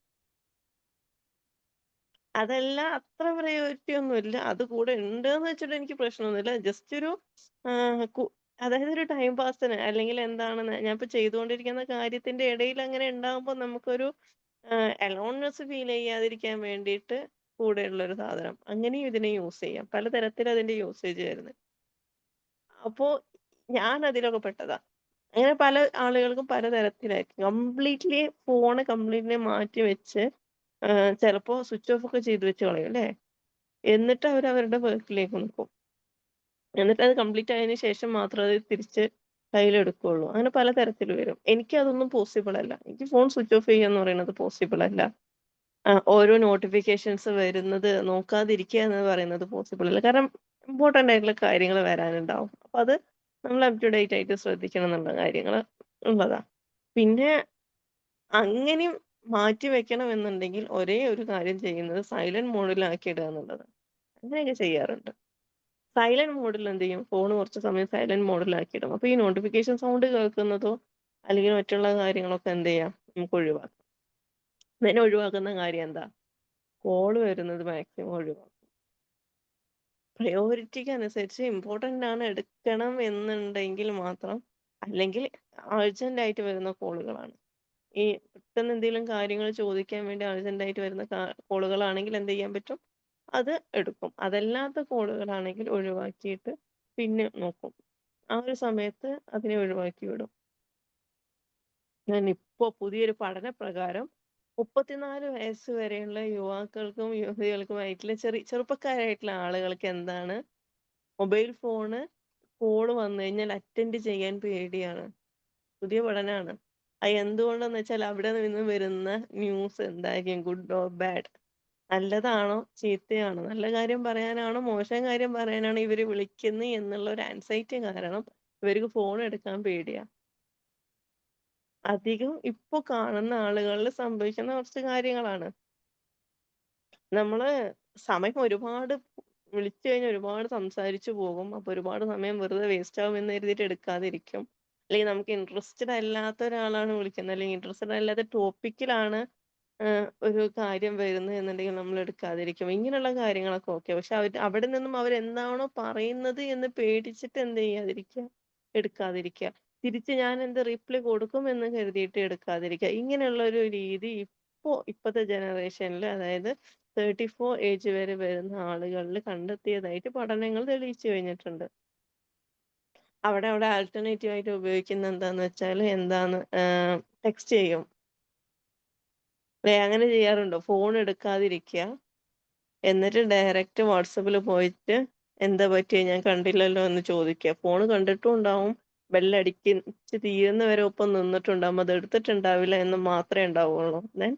S1: അതല്ല, അത്ര പ്രയോറിറ്റി ഒന്നുമില്ല, അത് കൂടെ ഉണ്ട് എന്ന് വെച്ചിട്ട് എനിക്ക് പ്രശ്നമൊന്നുമില്ല. ജസ്റ്റ് ഒരു അതായത് ഒരു ടൈം പാസിന്, അല്ലെങ്കിൽ എന്താണെന്ന് ഞാൻ ഇപ്പൊ ചെയ്തുകൊണ്ടിരിക്കുന്ന കാര്യത്തിന്റെ ഇടയിൽ അങ്ങനെ ഉണ്ടാകുമ്പോൾ നമുക്കൊരു അലോൺനെസ് ഫീൽ ചെയ്യാതിരിക്കാൻ വേണ്ടിയിട്ട് കൂടെയുള്ള ഒരു സാധനം, അങ്ങനെയും ഇതിനെ യൂസ് ചെയ്യാം. പലതരത്തിൽ അതിന്റെ യൂസേജ് വരുന്നത്. അപ്പോ ഞാൻ അതിലൊക്കെ പെട്ടതാ. അങ്ങനെ പല ആളുകൾക്കും പലതരത്തിലായിരിക്കും. കംപ്ലീറ്റ്ലി ഫോണ് കംപ്ലീറ്റ്ലി മാറ്റി വെച്ച് ചിലപ്പോ സ്വിച്ച് ഓഫ് ഒക്കെ ചെയ്ത് വെച്ച് കളയും അല്ലേ? എന്നിട്ട് അവർ അവരുടെ വർക്കിലേക്ക് നിൽക്കും. എന്നിട്ട് അത് കംപ്ലീറ്റ് ആയതിനു ശേഷം മാത്രം അത് തിരിച്ച് കയ്യിലെടുക്കുള്ളൂ. അങ്ങനെ പലതരത്തിൽ വരും. എനിക്ക് അതൊന്നും പോസിബിൾ അല്ല. എനിക്ക് ഫോൺ സ്വിച്ച് ഓഫ് ചെയ്യുക എന്ന് പറയുന്നത് പോസിബിൾ അല്ല. ഓരോ നോട്ടിഫിക്കേഷൻസ് വരുന്നത് നോക്കാതിരിക്കുക എന്ന് പറയുന്നത് പോസിബിൾ അല്ല. കാരണം ഇമ്പോർട്ടന്റ് ആയിട്ടുള്ള കാര്യങ്ങൾ വരാനുണ്ടാവും. അപ്പൊ അത് നമ്മൾ അപ് ടു ഡേറ്റ് ആയിട്ട് ശ്രദ്ധിക്കണം എന്നുള്ള കാര്യങ്ങൾ ഉള്ളതാ. പിന്നെ അങ്ങനെയും മാറ്റി വെക്കണം എന്നുണ്ടെങ്കിൽ ഒരേ ഒരു കാര്യം ചെയ്യുന്നത് സൈലന്റ് മോഡിലാക്കി ഇടുക എന്നുള്ളത്. അങ്ങനെയൊക്കെ ചെയ്യാറുണ്ട്. സൈലന്റ് മോഡിൽ എന്ത് ചെയ്യും, ഫോൺ കുറച്ച് സമയം സൈലന്റ് മോഡിലാക്കിയിടും. അപ്പൊ ഈ നോട്ടിഫിക്കേഷൻ സൗണ്ട് കേൾക്കുന്നതോ അല്ലെങ്കിൽ മറ്റുള്ള കാര്യങ്ങളൊക്കെ എന്ത് ചെയ്യാം, നമുക്ക് ഒഴിവാക്കാം. ഇതിനെ ഒഴിവാക്കുന്ന കാര്യം എന്താ, കോള് വരുന്നത് മാക്സിമം ഒഴിവാക്കും. പ്രയോറിറ്റിക്ക് അനുസരിച്ച് ഇമ്പോർട്ടന്റ് ആണ് എടുക്കണം എന്നുണ്ടെങ്കിൽ മാത്രം, അല്ലെങ്കിൽ അർജന്റ് ആയിട്ട് വരുന്ന കോളുകളാണ്. ഈ പെട്ടെന്ന് എന്തെങ്കിലും കാര്യങ്ങൾ ചോദിക്കാൻ വേണ്ടി അർജന്റ് ആയിട്ട് വരുന്ന കോളുകളാണെങ്കിൽ എന്ത് ചെയ്യാൻ പറ്റും, അത് എടുക്കും. അതല്ലാത്ത കോളുകളാണെങ്കിൽ ഒഴിവാക്കിയിട്ട് പിന്നെ നോക്കും. ആ ഒരു സമയത്ത് അതിനെ ഒഴിവാക്കി വിടും. ഞാൻ ഇപ്പോ പുതിയൊരു പഠന പ്രകാരം 34 വയസ്സ് വരെയുള്ള യുവാക്കൾക്കും യുവതികൾക്കുമായിട്ടുള്ള ചെറുപ്പക്കാരായിട്ടുള്ള ആളുകൾക്ക് എന്താണ്, മൊബൈൽ ഫോണ് കോള് വന്നു കഴിഞ്ഞാൽ അറ്റൻഡ് ചെയ്യാൻ പേടിയാണ്. പുതിയ പഠനമാണ്. അത് എന്തുകൊണ്ടെന്ന് വെച്ചാൽ അവിടെ നിന്ന് വരുന്ന ന്യൂസ് എന്തായിരിക്കും, ഗുഡ് ഓർ ബാഡ്, നല്ലതാണോ ചീത്തയാണോ, നല്ല കാര്യം പറയാനാണോ മോശം കാര്യം പറയാനാണോ ഇവര് വിളിക്കുന്നത് എന്നുള്ള ഒരു ആൻസൈറ്റി കാരണം ഇവർക്ക് ഫോൺ എടുക്കാൻ പേടിയാ. അധികം ഇപ്പൊ കാണുന്ന ആളുകളിൽ സംഭവിക്കുന്ന കുറച്ച് കാര്യങ്ങളാണ്. നമ്മള് സമയം ഒരുപാട് വിളിച്ചു കഴിഞ്ഞാൽ ഒരുപാട് സംസാരിച്ചു പോകും. അപ്പൊ ഒരുപാട് സമയം വെറുതെ വേസ്റ്റ് ആവും എന്ന് കരുതിയിട്ട് എടുക്കാതിരിക്കും. അല്ലെങ്കിൽ നമുക്ക് ഇൻട്രസ്റ്റഡ് അല്ലാത്ത ഒരാളാണ് വിളിക്കുന്നത്, അല്ലെങ്കിൽ ഇൻട്രസ്റ്റഡ് അല്ലാത്ത ടോപ്പിക്കിലാണ് ഒരു കാര്യം വരുന്നത് എന്നുണ്ടെങ്കിൽ നമ്മൾ എടുക്കാതിരിക്കും. ഇങ്ങനെയുള്ള കാര്യങ്ങളൊക്കെ ഓക്കെ. പക്ഷെ അവിടെ നിന്നും അവരെന്താണോ പറയുന്നത് എന്ന് പേടിച്ചിട്ട് എന്ത് ചെയ്യാതിരിക്കുക, എടുക്കാതിരിക്കുക. തിരിച്ച് ഞാൻ എന്ത് റിപ്ലൈ കൊടുക്കും എന്ന് കരുതിയിട്ട് എടുക്കാതിരിക്കുക. ഇങ്ങനെയുള്ള ഒരു രീതി ഇപ്പോഴത്തെ ജനറേഷനിൽ, അതായത് 34 ഏജ് വരെ വരുന്ന ആളുകളിൽ കണ്ടെത്തിയതായിട്ട് പഠനങ്ങൾ തെളിയിച്ചു കഴിഞ്ഞിട്ടുണ്ട്. അവിടെ ആൾട്ടർനേറ്റീവ് ആയിട്ട് ഉപയോഗിക്കുന്ന എന്താന്ന് വെച്ചാൽ ടെക്സ്റ്റ് ചെയ്യും. അങ്ങനെ ചെയ്യാറുണ്ടോ? ഫോൺ എടുക്കാതിരിക്കുക, എന്നിട്ട് ഡയറക്റ്റ് വാട്സപ്പിൽ പോയിട്ട് എന്താ പറ്റിയെ, ഞാൻ കണ്ടില്ലല്ലോ എന്ന് ചോദിക്കുക. ഫോൺ കണ്ടിട്ടും ഉണ്ടാവും, ബെല്ലടിച്ച് തീരുന്നവരെ ഒപ്പം നിന്നിട്ടുണ്ടാവും, അത് എടുത്തിട്ടുണ്ടാവില്ല എന്ന് മാത്രമേ ഉണ്ടാവുള്ളൂ. ദെൻ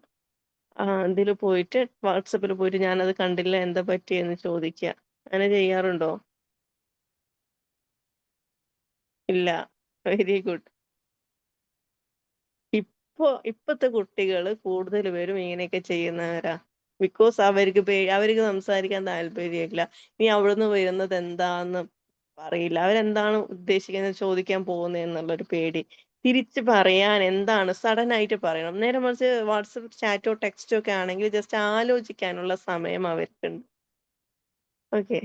S1: ഇതിൽ പോയിട്ട് വാട്സപ്പിൽ പോയിട്ട് ഞാനത് കണ്ടില്ല, എന്താ പറ്റിയെന്ന് ചോദിക്കുക. അങ്ങനെ ചെയ്യാറുണ്ടോ? ഇല്ല. Very good. ഇപ്പത്തെ കുട്ടികള് കൂടുതൽ പേരും ഇങ്ങനെയൊക്കെ ചെയ്യുന്നവരാ. ബിക്കോസ് അവർക്ക് സംസാരിക്കാൻ താല്പര്യമില്ല. ഇനി അവിടുന്ന് വരുന്നത് എന്താന്ന് അറിയില്ല. അവരെന്താണ് ഉദ്ദേശിക്കുന്നത് ചോദിക്കാൻ പോകുന്നത് എന്നുള്ളൊരു പേടി. തിരിച്ച് പറയാൻ എന്താണ് സഡൻ ആയിട്ട് പറയണം. നേരെ മറിച്ച് വാട്സപ്പ് ചാറ്റോ ടെക്സ്റ്റോ ഒക്കെ ആണെങ്കിൽ ജസ്റ്റ് ആലോചിക്കാനുള്ള സമയം അവർക്കുണ്ട്. ഓക്കെ.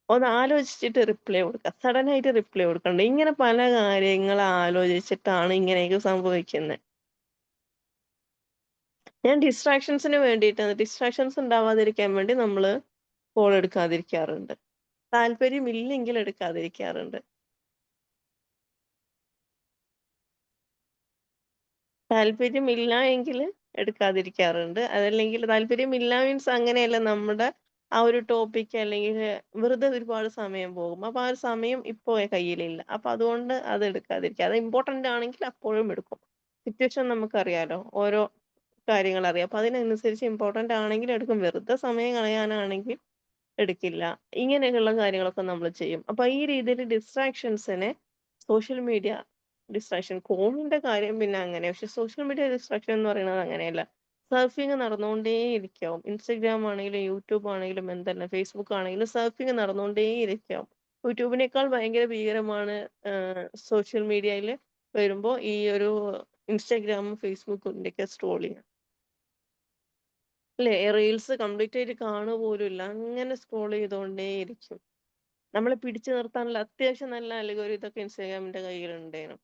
S1: ഒന്ന് ആലോചിച്ചിട്ട് റിപ്ലൈ കൊടുക്കുക. സഡൻ ആയിട്ട് റിപ്ലൈ കൊടുക്കണ്ട. ഇങ്ങനെ പല കാര്യങ്ങൾ ആലോചിച്ചിട്ടാണ് ഇങ്ങനെയൊക്കെ സംഭവിക്കുന്നത്. ഞാൻ ഡിസ്ട്രാക്ഷൻസ് ഉണ്ടാവാതിരിക്കാൻ വേണ്ടി നമ്മള് കോൾ എടുക്കാതിരിക്കാറുണ്ട്. താല്പര്യമില്ലെങ്കിൽ എടുക്കാതിരിക്കാറുണ്ട്. താല്പര്യമില്ല എങ്കിൽ എടുക്കാതിരിക്കാറുണ്ട്. അതല്ലെങ്കിൽ താല്പര്യമില്ല മീൻസ് അങ്ങനെയല്ല, നമ്മുടെ ആ ഒരു ടോപ്പിക്ക് അല്ലെങ്കിൽ വെറുതെ ഒരുപാട് സമയം പോകും. അപ്പൊ ആ ഒരു സമയം ഇപ്പോ കയ്യിലില്ല. അപ്പൊ അതുകൊണ്ട് അത് എടുക്കാതിരിക്കുക. അത് ഇമ്പോർട്ടന്റ് ആണെങ്കിൽ അപ്പോഴും എടുക്കും. സിറ്റുവേഷൻ നമുക്കറിയാലോ, ഓരോ കാര്യങ്ങൾ അറിയാം. അപ്പൊ അതിനനുസരിച്ച് ഇമ്പോർട്ടന്റ് ആണെങ്കിൽ എടുക്കും. വെറുതെ സമയം കളയാനാണെങ്കിൽ എടുക്കില്ല. ഇങ്ങനെയുള്ള കാര്യങ്ങളൊക്കെ നമ്മൾ ചെയ്യും. അപ്പൊ ഈ രീതിയിൽ ഡിസ്ട്രാക്ഷൻസിനെ, സോഷ്യൽ മീഡിയ ഡിസ്ട്രാക്ഷൻ, ഫോണിന്റെ കാര്യം പിന്നെ അങ്ങനെ. പക്ഷെ സോഷ്യൽ മീഡിയ ഡിസ്ട്രാക്ഷൻ എന്ന് പറയുന്നത് അങ്ങനെയല്ല. സർഫിങ് നടന്നുകൊണ്ടേയിരിക്കും. ഇൻസ്റ്റഗ്രാം ആണെങ്കിലും യൂട്യൂബ് ആണെങ്കിലും എന്തല്ല, ഫേസ്ബുക്ക് ആണെങ്കിലും സർഫിങ് നടന്നുകൊണ്ടേയിരിക്കും. യൂട്യൂബിനേക്കാൾ ഭയങ്കര ഭീകരമാണ് സോഷ്യൽ മീഡിയയിൽ വരുമ്പോൾ ഈ ഒരു ഇൻസ്റ്റഗ്രാമും ഫേസ്ബുക്കിന്റെ ഒക്കെ സ്ക്രോളിങ്. അല്ലേ? റീൽസ് കംപ്ലീറ്റ് ആയിട്ട് കാണുക പോലും ഇല്ല. അങ്ങനെ സ്ക്രോൾ ചെയ്തുകൊണ്ടേയിരിക്കും. നമ്മളെ പിടിച്ചു നിർത്താനുള്ള അത്യാവശ്യം നല്ല അൽഗോരിതം ഇൻസ്റ്റാഗ്രാമിന്റെ കയ്യിലുണ്ടേനു.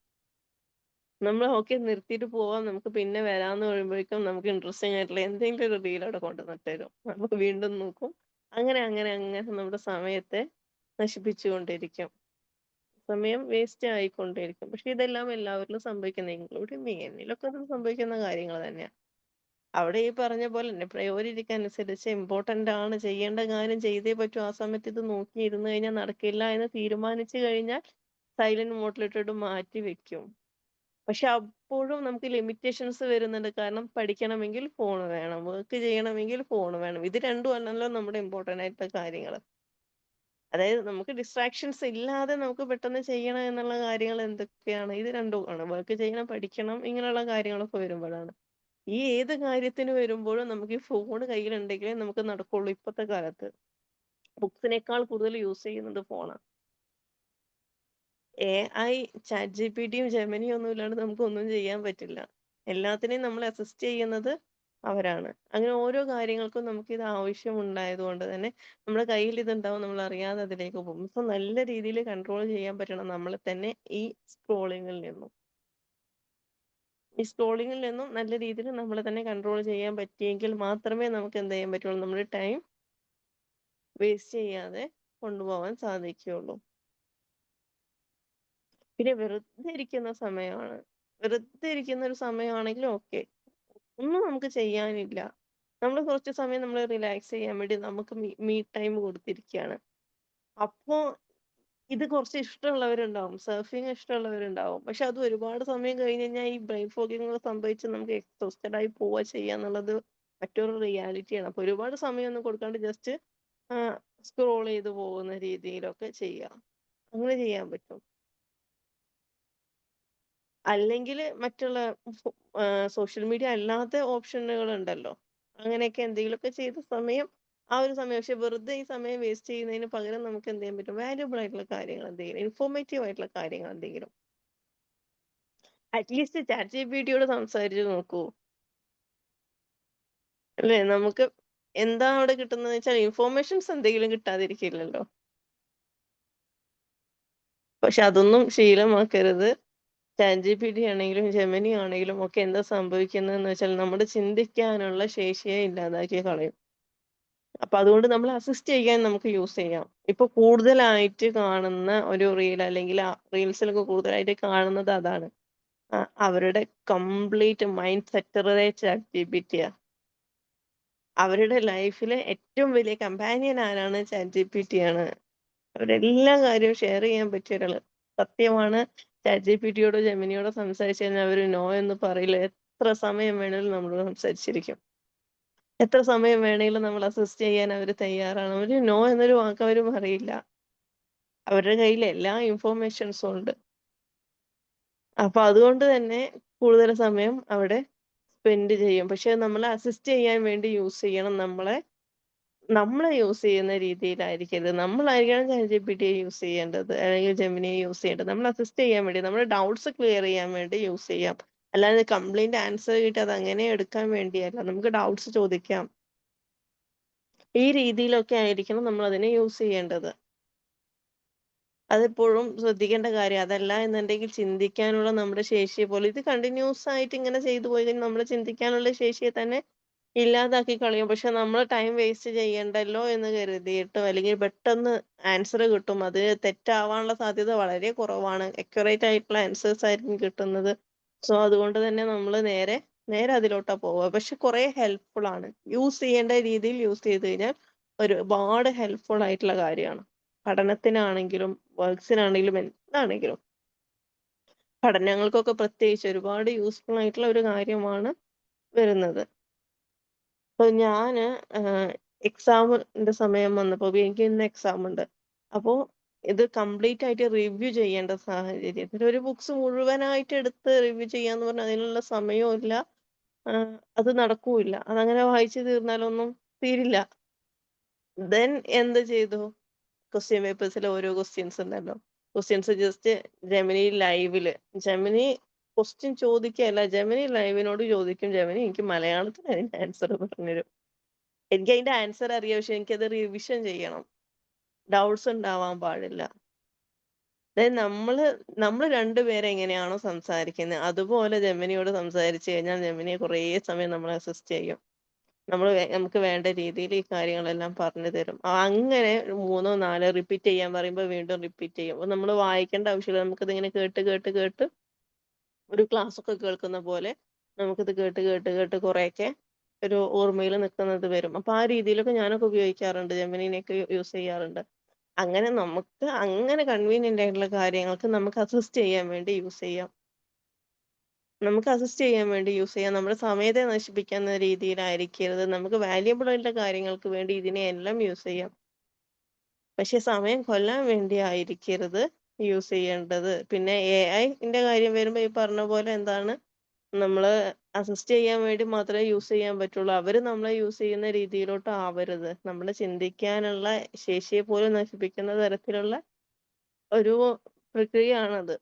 S1: നമ്മൾ ഓക്കെ നിർത്തിയിട്ട് പോവാം, നമുക്ക് പിന്നെ വരാന്ന് പറയുമ്പോഴേക്കും നമുക്ക് ഇൻട്രസ്റ്റിംഗ് ആയിട്ടുള്ള എന്തെങ്കിലും ഒരു റീൽ അവിടെ കൊണ്ടുവന്നിട്ട് തരും. നമുക്ക് വീണ്ടും നോക്കും. അങ്ങനെ നമ്മുടെ സമയത്തെ നശിപ്പിച്ചുകൊണ്ടിരിക്കും. സമയം വേസ്റ്റ് ആയിക്കൊണ്ടിരിക്കും. പക്ഷെ ഇതെല്ലാം എല്ലാവരിലും സംഭവിക്കുന്ന, ഇൻക്ലൂഡിങ് മീ, എന്നിലൊക്കെ അത് സംഭവിക്കുന്ന കാര്യങ്ങൾ തന്നെയാണ്. അവിടെ ഈ പറഞ്ഞ പോലെ തന്നെ പ്രയോറിറ്റിക്ക് അനുസരിച്ച് ഇമ്പോർട്ടന്റ് ആണ്, ചെയ്യേണ്ട കാര്യം ചെയ്തേ പറ്റൂ, ആ സമയത്ത് ഇത് നോക്കി ഇരുന്ന് കഴിഞ്ഞാൽ നടക്കില്ല എന്ന് തീരുമാനിച്ചു കഴിഞ്ഞാൽ സൈലന്റ് മോഡിലിട്ടിട്ട് മാറ്റി വെക്കും. പക്ഷെ അപ്പോഴും നമുക്ക് ലിമിറ്റേഷൻസ് വരുന്നുണ്ട്. കാരണം പഠിക്കണമെങ്കിൽ ഫോൺ വേണം, വർക്ക് ചെയ്യണമെങ്കിൽ ഫോൺ വേണം. ഇത് രണ്ടും അല്ലല്ലോ നമ്മുടെ ഇമ്പോർട്ടന്റ് ആയിട്ടുള്ള കാര്യങ്ങൾ. അതായത് നമുക്ക് ഡിസ്ട്രാക്ഷൻസ് ഇല്ലാതെ നമുക്ക് പെട്ടെന്ന് ചെയ്യണം എന്നുള്ള കാര്യങ്ങൾ എന്തൊക്കെയാണ്? ഇത് രണ്ടുമാണ്. വർക്ക് ചെയ്യണം, പഠിക്കണം, ഇങ്ങനെയുള്ള കാര്യങ്ങളൊക്കെ വരുമ്പോഴാണ്. ഈ ഏത് കാര്യത്തിന് വരുമ്പോഴും നമുക്ക് ഈ ഫോൺ കയ്യിലുണ്ടെങ്കിലേ നമുക്ക് നടക്കുള്ളൂ. ഇപ്പോഴത്തെ കാലത്ത് ബുക്സിനേക്കാൾ കൂടുതൽ യൂസ് ചെയ്യുന്നത് ഫോണാണ്. AI, ചാറ്റ് ജിപിടിയും ജെമിനിയും ഒന്നും ഇല്ലാണ്ട് നമുക്കൊന്നും ചെയ്യാൻ പറ്റില്ല. എല്ലാത്തിനെയും നമ്മൾ അസിസ്റ്റ് ചെയ്യുന്നത് അവരാണ്. അങ്ങനെ ഓരോ കാര്യങ്ങൾക്കും നമുക്ക് ഇത് ആവശ്യമുണ്ടായത് കൊണ്ട് തന്നെ നമ്മുടെ കയ്യിൽ ഇതുണ്ടാവും, നമ്മൾ അറിയാതെ അതിലേക്ക് പോകും. സോ നല്ല രീതിയിൽ കൺട്രോൾ ചെയ്യാൻ പറ്റണം നമ്മളെ തന്നെ ഈ സ്ക്രോളിങ്ങിൽ നിന്നും. നല്ല രീതിയിൽ നമ്മളെ തന്നെ കൺട്രോൾ ചെയ്യാൻ പറ്റിയെങ്കിൽ മാത്രമേ നമുക്ക് എന്ത് ചെയ്യാൻ പറ്റുള്ളൂ, നമ്മുടെ ടൈം വേസ്റ്റ് ചെയ്യാതെ കൊണ്ടുപോകാൻ സാധിക്കുകയുള്ളൂ. പിന്നെ വെറുതെ ഇരിക്കുന്ന സമയമാണ്. വെറുതെ ഇരിക്കുന്ന ഒരു സമയമാണെങ്കിൽ ഓക്കെ. ഒന്നും നമുക്ക് ചെയ്യാനില്ല. നമ്മൾ കുറച്ച് സമയം നമ്മൾ റിലാക്സ് ചെയ്യാൻ വേണ്ടി നമുക്ക് മീ ടൈം കൊടുത്തിരിക്കുകയാണ്. അപ്പോ ഇത് കുറച്ച് ഇഷ്ടമുള്ളവരുണ്ടാവും. സർഫിങ് ഇഷ്ടമുള്ളവരുണ്ടാവും. പക്ഷെ അത് ഒരുപാട് സമയം കഴിഞ്ഞ് കഴിഞ്ഞാൽ ഈ ബ്രെയിൻ ഫോഗിങ് ഒക്കെ സംഭവിച്ച് നമുക്ക് എക്സോസ്റ്റഡ് ആയി പോവുക ചെയ്യാന്നുള്ളത് മറ്റൊരു റിയാലിറ്റിയാണ്. അപ്പൊ ഒരുപാട് സമയമൊന്നും കൊടുക്കാണ്ട് ജസ്റ്റ് സ്ക്രോൾ ചെയ്ത് പോകുന്ന രീതിയിലൊക്കെ ചെയ്യാം. അങ്ങനെ ചെയ്യാൻ പറ്റും. അല്ലെങ്കിൽ മറ്റുള്ള സോഷ്യൽ മീഡിയ അല്ലാത്ത ഓപ്ഷനുകൾ ഉണ്ടല്ലോ. അങ്ങനെയൊക്കെ എന്തെങ്കിലുമൊക്കെ ചെയ്ത സമയം ആ ഒരു സമയം പക്ഷെ വെറുതെ ഈ സമയം വേസ്റ്റ് ചെയ്യുന്നതിന് പകരം നമുക്ക് എന്ത് ചെയ്യാൻ പറ്റും വാല്യുബിൾ ആയിട്ടുള്ള കാര്യങ്ങൾ എന്തെങ്കിലും ഇൻഫോർമേറ്റീവ് ആയിട്ടുള്ള കാര്യങ്ങൾ എന്തെങ്കിലും അറ്റ്ലീസ്റ്റ് ചാറ്റ് ജി പി ടിയോട് സംസാരിച്ച് നോക്കൂ അല്ലേ നമുക്ക് എന്താ അവിടെ കിട്ടുന്നത് വെച്ചാൽ ഇൻഫോർമേഷൻസ് എന്തെങ്കിലും കിട്ടാതിരിക്കില്ലല്ലോ പക്ഷെ അതൊന്നും ശീലമാക്കരുത് ചാറ്റ് ജി പി ടി ആണെങ്കിലും ജെമിനി ആണെങ്കിലും ഒക്കെ എന്താ സംഭവിക്കുന്നതെന്ന് വെച്ചാൽ നമ്മുടെ ചിന്തിക്കാനുള്ള ശേഷിയെ ഇല്ലാതാക്കി കളയും അപ്പൊ അതുകൊണ്ട് നമ്മൾ അസിസ്റ്റ് ചെയ്യാൻ നമുക്ക് യൂസ് ചെയ്യാം ഇപ്പൊ കൂടുതലായിട്ട് കാണുന്ന ഒരു റീൽ അല്ലെങ്കിൽ റീൽസിലൊക്കെ കൂടുതലായിട്ട് കാണുന്നത് അതാണ് അവരുടെ കംപ്ലീറ്റ് മൈൻഡ് സെറ്ററേ ചാറ്റ് ജി പി ടിയാ അവരുടെ ലൈഫിലെ ഏറ്റവും വലിയ കമ്പാനിയൻ ആരാണ് ചാറ്റ് ജി പി ടി ആണ് അവരെല്ലാ കാര്യവും ഷെയർ ചെയ്യാൻ പറ്റിയ ഒരാള് സത്യമാണ് ചാറ്റ് ജി പി ടിയോടോ ജെമിനിയോടോ സംസാരിച്ചു കഴിഞ്ഞാൽ അവര് നോ എന്ന് പറയില്ല എത്ര സമയം വേണേലും നമ്മളോട് സംസാരിച്ചിരിക്കും എത്ര സമയം വേണേലും നമ്മൾ അസിസ്റ്റ് ചെയ്യാൻ അവർ തയ്യാറാണ് അവര് നോ എന്നൊരു വാക്ക് അവർ പറയില്ല അവരുടെ കയ്യിൽ എല്ലാ ഇൻഫോർമേഷൻസും ഉണ്ട് അപ്പൊ അതുകൊണ്ട് തന്നെ കൂടുതൽ സമയം അവിടെ സ്പെൻഡ് ചെയ്യും പക്ഷെ നമ്മളെ അസിസ്റ്റ് ചെയ്യാൻ വേണ്ടി യൂസ് ചെയ്യണം നമ്മളെ യൂസ് ചെയ്യുന്ന രീതിയിലായിരിക്കരുത് നമ്മളായിരിക്കണം ചാറ്റ് ജി പി ടിയെ യൂസ് ചെയ്യേണ്ടത് അല്ലെങ്കിൽ ജെമിനിയെ യൂസ് ചെയ്യേണ്ടത് നമ്മൾ അസിസ്റ്റ് ചെയ്യാൻ വേണ്ടി നമ്മുടെ ഡൗട്ട്സ് ക്ലിയർ ചെയ്യാൻ വേണ്ടി യൂസ് ചെയ്യാം അല്ലാതെ കംപ്ലൈന്റ് ആൻസർ കിട്ടി അത് അങ്ങനെ എടുക്കാൻ വേണ്ടിയല്ല നമുക്ക് ഡൗട്ട്സ് ചോദിക്കാം ഈ രീതിയിലൊക്കെ ആയിരിക്കണം നമ്മൾ അതിനെ യൂസ് ചെയ്യേണ്ടത് അതെപ്പോഴും ശ്രദ്ധിക്കേണ്ട കാര്യം അതല്ല എന്നുണ്ടെങ്കിൽ ചിന്തിക്കാനുള്ള നമ്മുടെ ശേഷിയെ പോലെ ഇത് കണ്ടിന്യൂസ് ആയിട്ട് ഇങ്ങനെ ചെയ്തു പോയി കഴിഞ്ഞാൽ നമ്മൾ ചിന്തിക്കാനുള്ള ശേഷിയെ തന്നെ ഇല്ലാതാക്കി കളയും പക്ഷെ നമ്മൾ ടൈം വേസ്റ്റ് ചെയ്യണ്ടല്ലോ എന്ന് കരുതിയിട്ടോ അല്ലെങ്കിൽ പെട്ടെന്ന് ആൻസർ കിട്ടും അത് തെറ്റാവാനുള്ള സാധ്യത വളരെ കുറവാണ് അക്യുറേറ്റ് ആയിട്ടുള്ള ആൻസേഴ്സ് ആയിരിക്കും കിട്ടുന്നത് സോ അതുകൊണ്ട് തന്നെ നമ്മൾ നേരെ അതിലോട്ടാ പോവുക പക്ഷെ കുറെ ഹെൽപ്ഫുൾ ആണ് യൂസ് ചെയ്യേണ്ട രീതിയിൽ യൂസ് ചെയ്ത് കഴിഞ്ഞാൽ ഒരുപാട് ഹെൽപ്ഫുൾ ആയിട്ടുള്ള കാര്യമാണ് പഠനത്തിനാണെങ്കിലും വർക്ക്സിനാണെങ്കിലും എന്താണെങ്കിലും പഠനങ്ങൾക്കൊക്കെ പ്രത്യേകിച്ച് ഒരുപാട് യൂസ്ഫുൾ ആയിട്ടുള്ള ഒരു കാര്യമാണ് വരുന്നത് അപ്പൊ ഞാന് എക്സാമിന്റെ സമയം വന്നപ്പോ എനിക്ക് ഇന്ന് എക്സാം ഉണ്ട് അപ്പോ ഇത് കംപ്ലീറ്റ് ആയിട്ട് റിവ്യൂ ചെയ്യേണ്ട സാഹചര്യത്തിൽ ഒരു ബുക്സ് മുഴുവനായിട്ട് എടുത്ത് റിവ്യൂ ചെയ്യാന്ന് പറഞ്ഞാൽ അതിനുള്ള സമയവും ഇല്ല അത് നടക്കൂല അതങ്ങനെ വായിച്ചു തീർന്നാലൊന്നും തീരില്ല ദെൻ എന്ത് ചെയ്തു ക്വസ്റ്റ്യൻ പേപ്പേഴ്സിൽ ഓരോ ക്വസ്റ്റ്യൻസ് ഉണ്ടല്ലോ ക്വസ്റ്റ്യൻസ് ജസ്റ്റ് ജെമിനി ക്വസ്റ്റ്യൻ ചോദിക്കുകയല്ല ജെമിനി ലൈവിനോട് ചോദിക്കും ജെമിനി എനിക്ക് മലയാളത്തിൽ അതിന്റെ ആൻസർ പറഞ്ഞുതരും എനിക്ക് അതിന്റെ ആൻസർ അറിയാം പക്ഷെ എനിക്കത് റിവിഷൻ ചെയ്യണം ഡൗട്ട്സ് ഉണ്ടാവാൻ പാടില്ല നമ്മൾ രണ്ടുപേരെ എങ്ങനെയാണോ സംസാരിക്കുന്നത് അതുപോലെ ജെമിനിയോട് സംസാരിച്ചു കഴിഞ്ഞാൽ ജെമിനിയെ കുറേ സമയം നമ്മളെ അസിസ്റ്റ് ചെയ്യും നമുക്ക് വേണ്ട രീതിയിൽ ഈ കാര്യങ്ങളെല്ലാം പറഞ്ഞു തരും അങ്ങനെ 3-4 റിപ്പീറ്റ് ചെയ്യാൻ പറയുമ്പോൾ വീണ്ടും റിപ്പീറ്റ് ചെയ്യും അപ്പൊ നമ്മൾ വായിക്കേണ്ട ആവശ്യമില്ല നമുക്കിത് ഇങ്ങനെ കേട്ട് ഒരു ക്ലാസ് ഒക്കെ കേൾക്കുന്ന പോലെ നമുക്കിത് കേട്ട് കുറെയൊക്കെ ഒരു ഓർമ്മയിൽ നിൽക്കുന്നത് വരും അപ്പൊ ആ രീതിയിലൊക്കെ ഞാനൊക്കെ ഉപയോഗിക്കാറുണ്ട് ജെമിനിനെയൊക്കെ യൂസ് ചെയ്യാറുണ്ട് അങ്ങനെ നമുക്ക് അങ്ങനെ കൺവീനിയന്റ് ആയിട്ടുള്ള കാര്യങ്ങൾക്ക് നമുക്ക് അസിസ്റ്റ് ചെയ്യാൻ വേണ്ടി യൂസ് ചെയ്യാം നമ്മുടെ സമയത്തെ നശിപ്പിക്കുന്ന രീതിയിലായിരിക്കരുത് നമുക്ക് വാല്യുബിൾ ആയിട്ടുള്ള കാര്യങ്ങൾക്ക് വേണ്ടി ഇതിനെയെല്ലാം യൂസ് ചെയ്യാം പക്ഷെ സമയം കൊല്ലാൻ വേണ്ടി ആയിരിക്കരുത് യൂസ് ചെയ്യേണ്ടത് പിന്നെ AI-ന്റെ കാര്യം വരുമ്പോ ഈ പറഞ്ഞ പോലെ എന്താണ് നമ്മള് അസിസ്റ്റ് ചെയ്യാൻ വേണ്ടി മാത്രമേ യൂസ് ചെയ്യാൻ പറ്റുള്ളൂ അവര് നമ്മളെ യൂസ് ചെയ്യുന്ന രീതിയിലോട്ട് ആവരുത് നമ്മള് ചിന്തിക്കാനുള്ള ശേഷിയെ പോലും നശിപ്പിക്കുന്ന തരത്തിലുള്ള ഒരു പ്രക്രിയയാണത്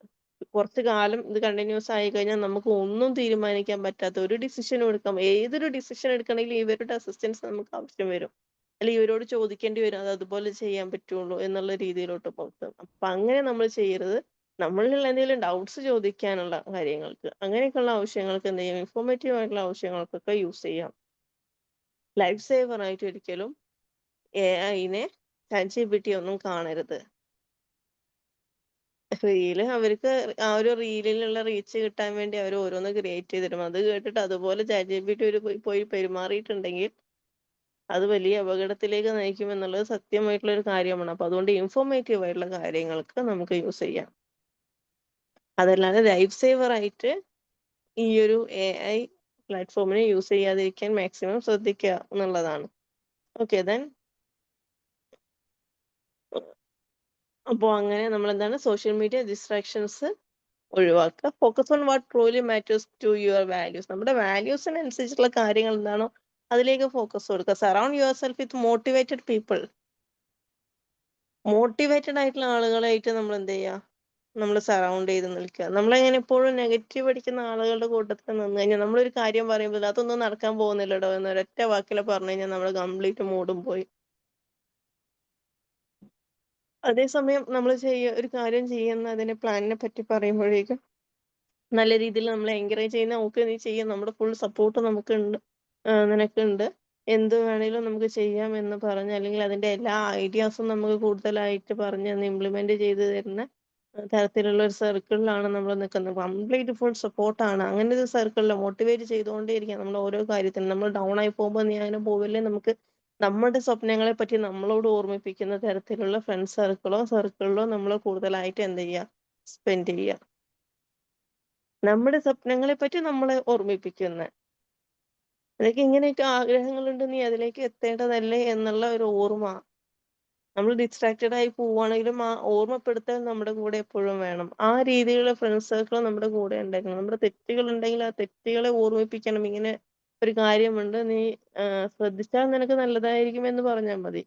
S1: കുറച്ചു കാലം ഇത് കണ്ടിന്യൂസ് ആയി കഴിഞ്ഞാൽ നമുക്ക് ഒന്നും തീരുമാനിക്കാൻ പറ്റാത്ത ഒരു ഡിസിഷനും എടുക്കാം ഏതൊരു ഡിസിഷൻ എടുക്കണമെങ്കിലും ഇവരുടെ അസിസ്റ്റൻസ് നമുക്ക് ആവശ്യം വരും അല്ലെങ്കിൽ ഇവരോട് ചോദിക്കേണ്ടി വരും അത് അതുപോലെ ചെയ്യാൻ പറ്റുള്ളൂ എന്നുള്ള രീതിയിലോട്ട് പോകും അപ്പൊ അങ്ങനെ നമ്മൾ ചെയ്യരുത് നമ്മളിൽ എന്തെങ്കിലും ഡൗട്ട്സ് ചോദിക്കാനുള്ള കാര്യങ്ങൾക്ക് അങ്ങനെയൊക്കെയുള്ള ആവശ്യങ്ങൾക്ക് എന്ത് ചെയ്യാം ഇൻഫോർമേറ്റീവ് ആയിട്ടുള്ള ആവശ്യങ്ങൾക്കൊക്കെ യൂസ് ചെയ്യാം ലൈഫ് സേവർ ആയിട്ട് ഒരിക്കലും AI-നെ ChatGPT ഒന്നും കാണരുത് അവർക്ക് ആ ഒരു റീലിലുള്ള റീച്ച് കിട്ടാൻ വേണ്ടി അവർ ഓരോന്ന് ക്രിയേറ്റ് ചെയ്ത് തരും അത് കേട്ടിട്ട് അതുപോലെ ChatGPT പോയി പെരുമാറിയിട്ടുണ്ടെങ്കിൽ അത് വലിയ അപകടത്തിലേക്ക് നയിക്കും എന്നുള്ളത് സത്യമായിട്ടുള്ള ഒരു കാര്യമാണ് അപ്പൊ അതുകൊണ്ട് ഇൻഫോർമേറ്റീവ് ആയിട്ടുള്ള കാര്യങ്ങൾക്ക് നമുക്ക് യൂസ് ചെയ്യാം അതല്ലാതെ ലൈഫ് സേവർ ആയിട്ട് ഈ ഒരു AI പ്ലാറ്റ്ഫോമിനെ യൂസ് ചെയ്യാതിരിക്കാൻ മാക്സിമം ശ്രദ്ധിക്കുക എന്നുള്ളതാണ് ഓക്കെ ദെൻ അപ്പോൾ അങ്ങനെ നമ്മൾ എന്താണ് സോഷ്യൽ മീഡിയ ഡിസ്ട്രാക്ഷൻസ് ഒഴിവാക്കുക focus on what truly matters to your values നമ്മുടെ വാല്യൂസിനനുസരിച്ചുള്ള കാര്യങ്ങൾ എന്താണോ അതിലേക്ക് ഫോക്കസ് കൊടുക്കുക. Surround yourself with motivated people. Motivated ആയിട്ടുള്ള ആളുകളായിട്ട് നമ്മൾ എന്ത് ചെയ്യുക, നമ്മൾ സറൗണ്ട് ചെയ്ത് നിൽക്കുക. നമ്മളെങ്ങനെ എപ്പോഴും നെഗറ്റീവ് അടിക്കുന്ന ആളുകളുടെ കൂട്ടത്തിൽ നിന്ന് കഴിഞ്ഞാൽ നമ്മളൊരു കാര്യം പറയുമ്പോൾ അതൊന്നും നടക്കാൻ പോകുന്നില്ലടോ എന്ന് ഒരൊറ്റ വാക്കിൽ പറഞ്ഞു കഴിഞ്ഞാൽ നമ്മൾ കംപ്ലീറ്റ് മൂടും പോയി. അതേസമയം നമ്മൾ ഒരു കാര്യം ചെയ്യുന്ന അതിന്റെ പ്ലാനിനെ പറ്റി പറയുമ്പോഴേക്കും നല്ല രീതിയിൽ നമ്മളെ എൻകറേജ് ചെയ്യുന്ന ഓക്കെ നീ ചെയ്യാം, നമ്മുടെ ഫുൾ സപ്പോർട്ട് നമുക്കുണ്ട്, നിനക്കുണ്ട്, എന്ത് വേണേലും നമുക്ക് ചെയ്യാം എന്ന് പറഞ്ഞ്, അല്ലെങ്കിൽ അതിന്റെ എല്ലാ ഐഡിയാസും നമുക്ക് കൂടുതലായിട്ട് പറഞ്ഞ് ഇംപ്ലിമെന്റ് ചെയ്ത് തരുന്ന തരത്തിലുള്ള ഒരു സർക്കിളിലാണ് നമ്മൾ നിൽക്കുന്നത്. കംപ്ലീറ്റ് ഫുൾ സപ്പോർട്ടാണ്. അങ്ങനെ ഒരു സർക്കിളിൽ മോട്ടിവേറ്റ് ചെയ്തുകൊണ്ടേയിരിക്കാം നമ്മൾ ഓരോ കാര്യത്തിനും. നമ്മൾ ഡൗൺ ആയി പോകുമ്പോൾ നീ അങ്ങനെ പോവില്ലേ, നമുക്ക് നമ്മുടെ സ്വപ്നങ്ങളെ പറ്റി നമ്മളോട് ഓർമ്മിപ്പിക്കുന്ന തരത്തിലുള്ള ഫ്രണ്ട് സർക്കിളോ നമ്മൾ കൂടുതലായിട്ട് എന്ത് ചെയ്യുക, സ്പെൻഡ് ചെയ്യുക. നമ്മുടെ സ്വപ്നങ്ങളെ പറ്റി നമ്മളെ ഓർമ്മിപ്പിക്കുന്ന, നിനക്ക് ഇങ്ങനെയൊക്കെ ആഗ്രഹങ്ങളുണ്ട്, നീ അതിലേക്ക് എത്തേണ്ടതല്ലേ എന്നുള്ള ഒരു ഓർമ്മ. നമ്മൾ ഡിസ്ട്രാക്റ്റഡ് ആയി പോവുകയാണെങ്കിലും ആ ഓർമ്മപ്പെടുത്തൽ നമ്മുടെ കൂടെ എപ്പോഴും വേണം. ആ രീതിയിലുള്ള ഫ്രണ്ട് സർക്കിൾ നമ്മുടെ കൂടെ ഉണ്ടായിരിക്കണം. നമ്മുടെ തെറ്റുകൾ ഉണ്ടെങ്കിൽ ആ തെറ്റുകളെ ഓർമ്മിപ്പിക്കണം. ഇങ്ങനെ ഒരു കാര്യമുണ്ട്, നീ ശ്രദ്ധിച്ചാൽ നിനക്ക് നല്ലതായിരിക്കും എന്ന് പറഞ്ഞാൽ മതി.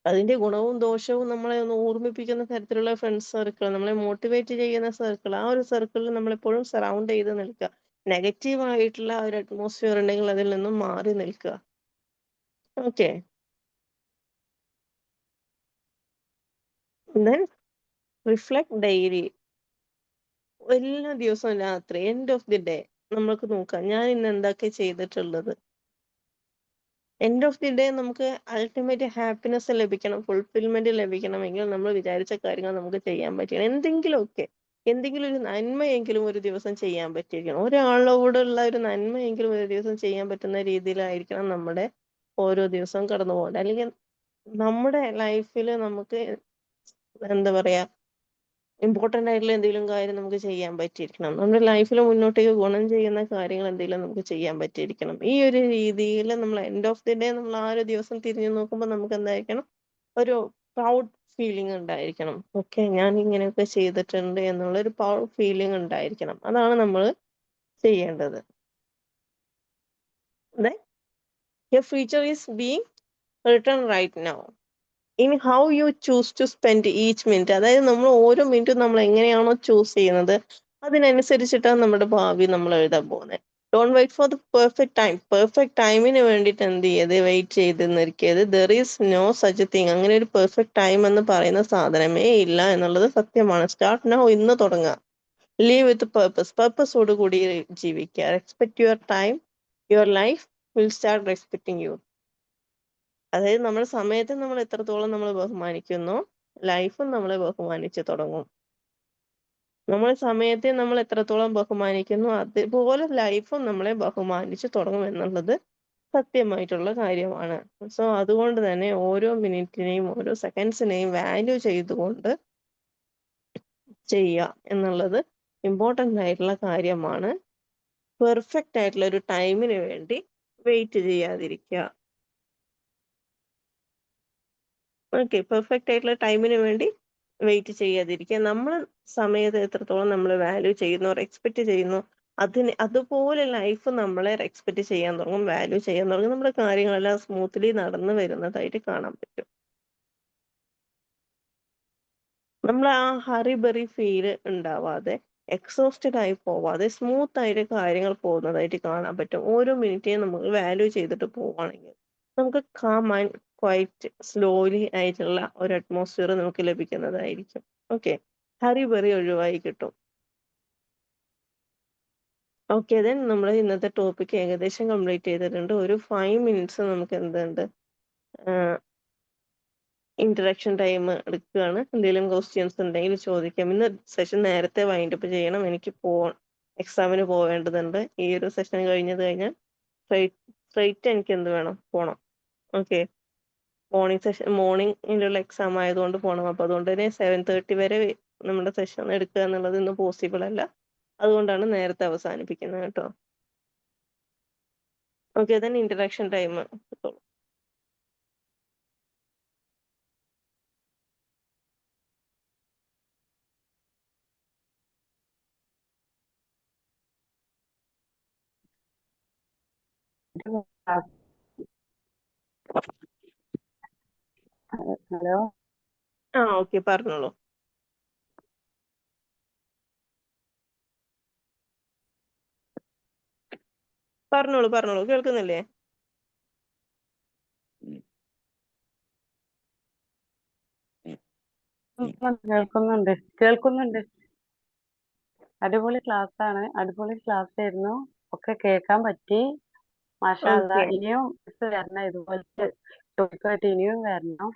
S1: അതിന്റെ ഗുണവും ദോഷവും നമ്മളെ ഒന്ന് ഓർമ്മിപ്പിക്കുന്ന തരത്തിലുള്ള ഫ്രണ്ട് സർക്കിൾ, നമ്മളെ മോട്ടിവേറ്റ് ചെയ്യുന്ന സർക്കിൾ, ആ ഒരു സർക്കിളിൽ നമ്മളെപ്പോഴും സറൗണ്ട് ചെയ്ത് നിൽക്കുക. നെഗറ്റീവ് ആയിട്ടുള്ള ഒരു അറ്റ്മോസ്ഫിയർ ഉണ്ടെങ്കിൽ അതിൽ നിന്നും മാറി നിൽക്കുക. Okay, then reflect daily. എല്ലാ ദിവസവും രാത്രി എൻഡ് ഓഫ് ദി ഡേ നമുക്ക് നോക്കാം ഞാൻ ഇന്ന് എന്തൊക്കെ ചെയ്തിട്ടുള്ളത്. എൻഡ് ഓഫ് ദി ഡേ നമുക്ക് അൾട്ടിമേറ്റ് ഹാപ്പിനെസ് ലഭിക്കണം, ഫുൾഫിൽമെന്റ് ലഭിക്കണമെങ്കിൽ നമ്മൾ വിചാരിച്ച കാര്യങ്ങൾ നമുക്ക് ചെയ്യാൻ പറ്റണം. എന്തെങ്കിലും ഒരു നന്മയെങ്കിലും ഒരു ദിവസം ചെയ്യാൻ പറ്റിയിരിക്കണം. ഒരാളോടുള്ള ഒരു നന്മയെങ്കിലും ഒരു ദിവസം ചെയ്യാൻ പറ്റുന്ന രീതിയിലായിരിക്കണം നമ്മുടെ ഓരോ ദിവസവും കടന്നു പോകേണ്ടത്. അല്ലെങ്കിൽ നമ്മുടെ ലൈഫിൽ നമുക്ക് എന്താ പറയാ, ഇമ്പോർട്ടന്റ് ആയിട്ടുള്ള എന്തെങ്കിലും കാര്യം നമുക്ക് ചെയ്യാൻ പറ്റിയിരിക്കണം. നമ്മുടെ ലൈഫിൽ മുന്നോട്ടേക്ക് ഗുണം ചെയ്യുന്ന കാര്യങ്ങൾ എന്തെങ്കിലും നമുക്ക് ചെയ്യാൻ പറ്റിയിരിക്കണം. ഈ ഒരു രീതിയിൽ നമ്മൾ എൻഡ് ഓഫ് ദി ഡേ നമ്മൾ ആ ഒരു ദിവസം തിരിഞ്ഞു നോക്കുമ്പോൾ നമുക്ക് എന്തായിരിക്കണം, ഒരു പ്രൗഡ് ഫീലിംഗ് ഉണ്ടായിരിക്കണം. ഓക്കെ, ഞാൻ ഇങ്ങനെയൊക്കെ ചെയ്തിട്ടുണ്ട് എന്നുള്ള ഒരു പ്രൗഡ് ഫീലിംഗ് ഉണ്ടായിരിക്കണം. അതാണ് നമ്മൾ ചെയ്യേണ്ടത്. Your future is being written right now in how you choose to spend each minute. അതായത് നമ്മൾ ഓരോ മിനിറ്റും നമ്മൾ എങ്ങനെയാണോ ചൂസ് ചെയ്യുന്നത് അതിനനുസരിച്ചിട്ടാണ് നമ്മുടെ ഭാവി നമ്മൾ എഴുതാൻ പോകുന്നത്. Don't wait for the perfect time. Perfect ടൈമിന് വേണ്ടിയിട്ട് എന്ത് ചെയ്ത് വെയിറ്റ് ചെയ്ത് നിൽക്കരുത്. There is no such thing. അങ്ങനെ ഒരു പെർഫെക്റ്റ് ടൈം എന്ന് പറയുന്ന സാധനമേ ഇല്ല എന്നുള്ളത് സത്യമാണ്. സ്റ്റാർട്ട് നൗ, ഇന്ന് തുടങ്ങുക. ലീവ് വിത്ത് പർപ്പസോട് കൂടി ജീവിക്കുക. Respect your time, your life will start respecting you. അതായത് നമ്മുടെ സമയത്തെ നമ്മൾ എത്രത്തോളം നമ്മൾ ബഹുമാനിക്കുന്നോ ലൈഫും നമ്മളെ ബഹുമാനിച്ച് തുടങ്ങും. നമ്മൾ സമയത്തെ നമ്മൾ എത്രത്തോളം ബഹുമാനിക്കുന്നു അതുപോലെ ലൈഫും നമ്മളെ ബഹുമാനിച്ച് തുടങ്ങും എന്നുള്ളത് സത്യമായിട്ടുള്ള കാര്യമാണ്. സോ അതുകൊണ്ട് തന്നെ ഓരോ മിനിറ്റിനെയും ഓരോ സെക്കൻഡ്സിനെയും വാല്യൂ ചെയ്തുകൊണ്ട് ചെയ്യുക എന്നുള്ളത് ഇമ്പോർട്ടൻ്റ് ആയിട്ടുള്ള കാര്യമാണ്. പെർഫെക്റ്റ് ആയിട്ടുള്ള ഒരു ടൈമിന് വേണ്ടി വെയിറ്റ് ചെയ്യാതിരിക്കുക. ഓക്കെ, പെർഫെക്റ്റ് ആയിട്ടുള്ള ടൈമിന് വേണ്ടി വെയിറ്റ് ചെയ്യാതിരിക്കുക. നമ്മൾ സമയത്ത് എത്രത്തോളം നമ്മൾ വാല്യൂ ചെയ്യുന്നു, റെസ്പെക്ട് ചെയ്യുന്നു, അതുപോലെ ലൈഫ് നമ്മളെ റെസ്പെക്ട് ചെയ്യാൻ തുടങ്ങും, വാല്യൂ ചെയ്യാൻ തുടങ്ങും. നമ്മുടെ കാര്യങ്ങളെല്ലാം സ്മൂത്ത്ലി നടന്നു വരുന്നതായിട്ട് കാണാൻ പറ്റും. നമ്മൾ ആ ഹറിബറി ഫീൽ ഉണ്ടാവാതെ, എക്സോസ്റ്റഡ് ആയി പോവാതെ സ്മൂത്ത് ആയിട്ട് കാര്യങ്ങൾ പോകുന്നതായിട്ട് കാണാൻ പറ്റും. ഓരോ മിനിറ്റിനെയും നമുക്ക് വാല്യൂ ചെയ്തിട്ട് പോവുകയാണെങ്കിൽ നമുക്ക് കാം ആൻഡ് ക്വൈറ്റ് സ്ലോലി ആയിട്ടുള്ള ഒരു അറ്റ്മോസ്ഫിയർ നമുക്ക് ലഭിക്കുന്നതായിരിക്കും. ഓക്കെ, ഹറിബറി ഒഴിവായി കിട്ടും. ഓക്കെ, ദെൻ നമ്മൾ ഇന്നത്തെ ടോപ്പിക് ഏകദേശം കംപ്ലീറ്റ് ചെയ്തിട്ടുണ്ട്. ഒരു 5 മിനിറ്റ്സ് നമുക്ക് എന്തുണ്ട്, ഇന്ററാക്ഷൻ ടൈം എടുക്കുകയാണ്. എന്തെങ്കിലും ക്വസ്റ്റ്യൻസ് ഉണ്ടെങ്കിൽ ചോദിക്കാം. ഇന്ന് സെഷൻ നേരത്തെ വൈൻഡപ്പ് ചെയ്യണം, എനിക്ക് എക്സാമിന് പോവേണ്ടതുണ്ട്. ഈ ഒരു സെഷൻ കഴിഞ്ഞാൽ സ്ട്രൈറ്റ് എനിക്ക് എന്ത് വേണം, പോണം. ഓക്കെ, മോർണിംഗിലുള്ള എക്സാം ആയതുകൊണ്ട് പോകണം. അപ്പോൾ അതുകൊണ്ട് തന്നെ 7:30 വരെ നമ്മുടെ സെഷൻ എടുക്കുക എന്നുള്ളത് ഇന്ന് പോസിബിൾ അല്ല. അതുകൊണ്ടാണ് നേരത്തെ അവസാനിപ്പിക്കുന്നത് കേട്ടോ. Okay, then interaction time.
S3: Hello
S1: okay, പറഞ്ഞോളൂ. പറഞ്ഞോളൂ, കേൾക്കുന്നില്ലേ?
S3: കേൾക്കുന്നുണ്ട്. അടിപൊളി ക്ലാസ് ആണ്, അടിപൊളി ക്ലാസ് ആയിരുന്നു. ഒക്കെ കേൾക്കാൻ പറ്റി. മാഷാ അല്ലാ.
S1: ഓക്കെ.
S3: ഇനിയും മിസ് വരണം, ഇതുപോലത്തെ ടോപ്പിക്കായിട്ട് ഇനിയും വരണം.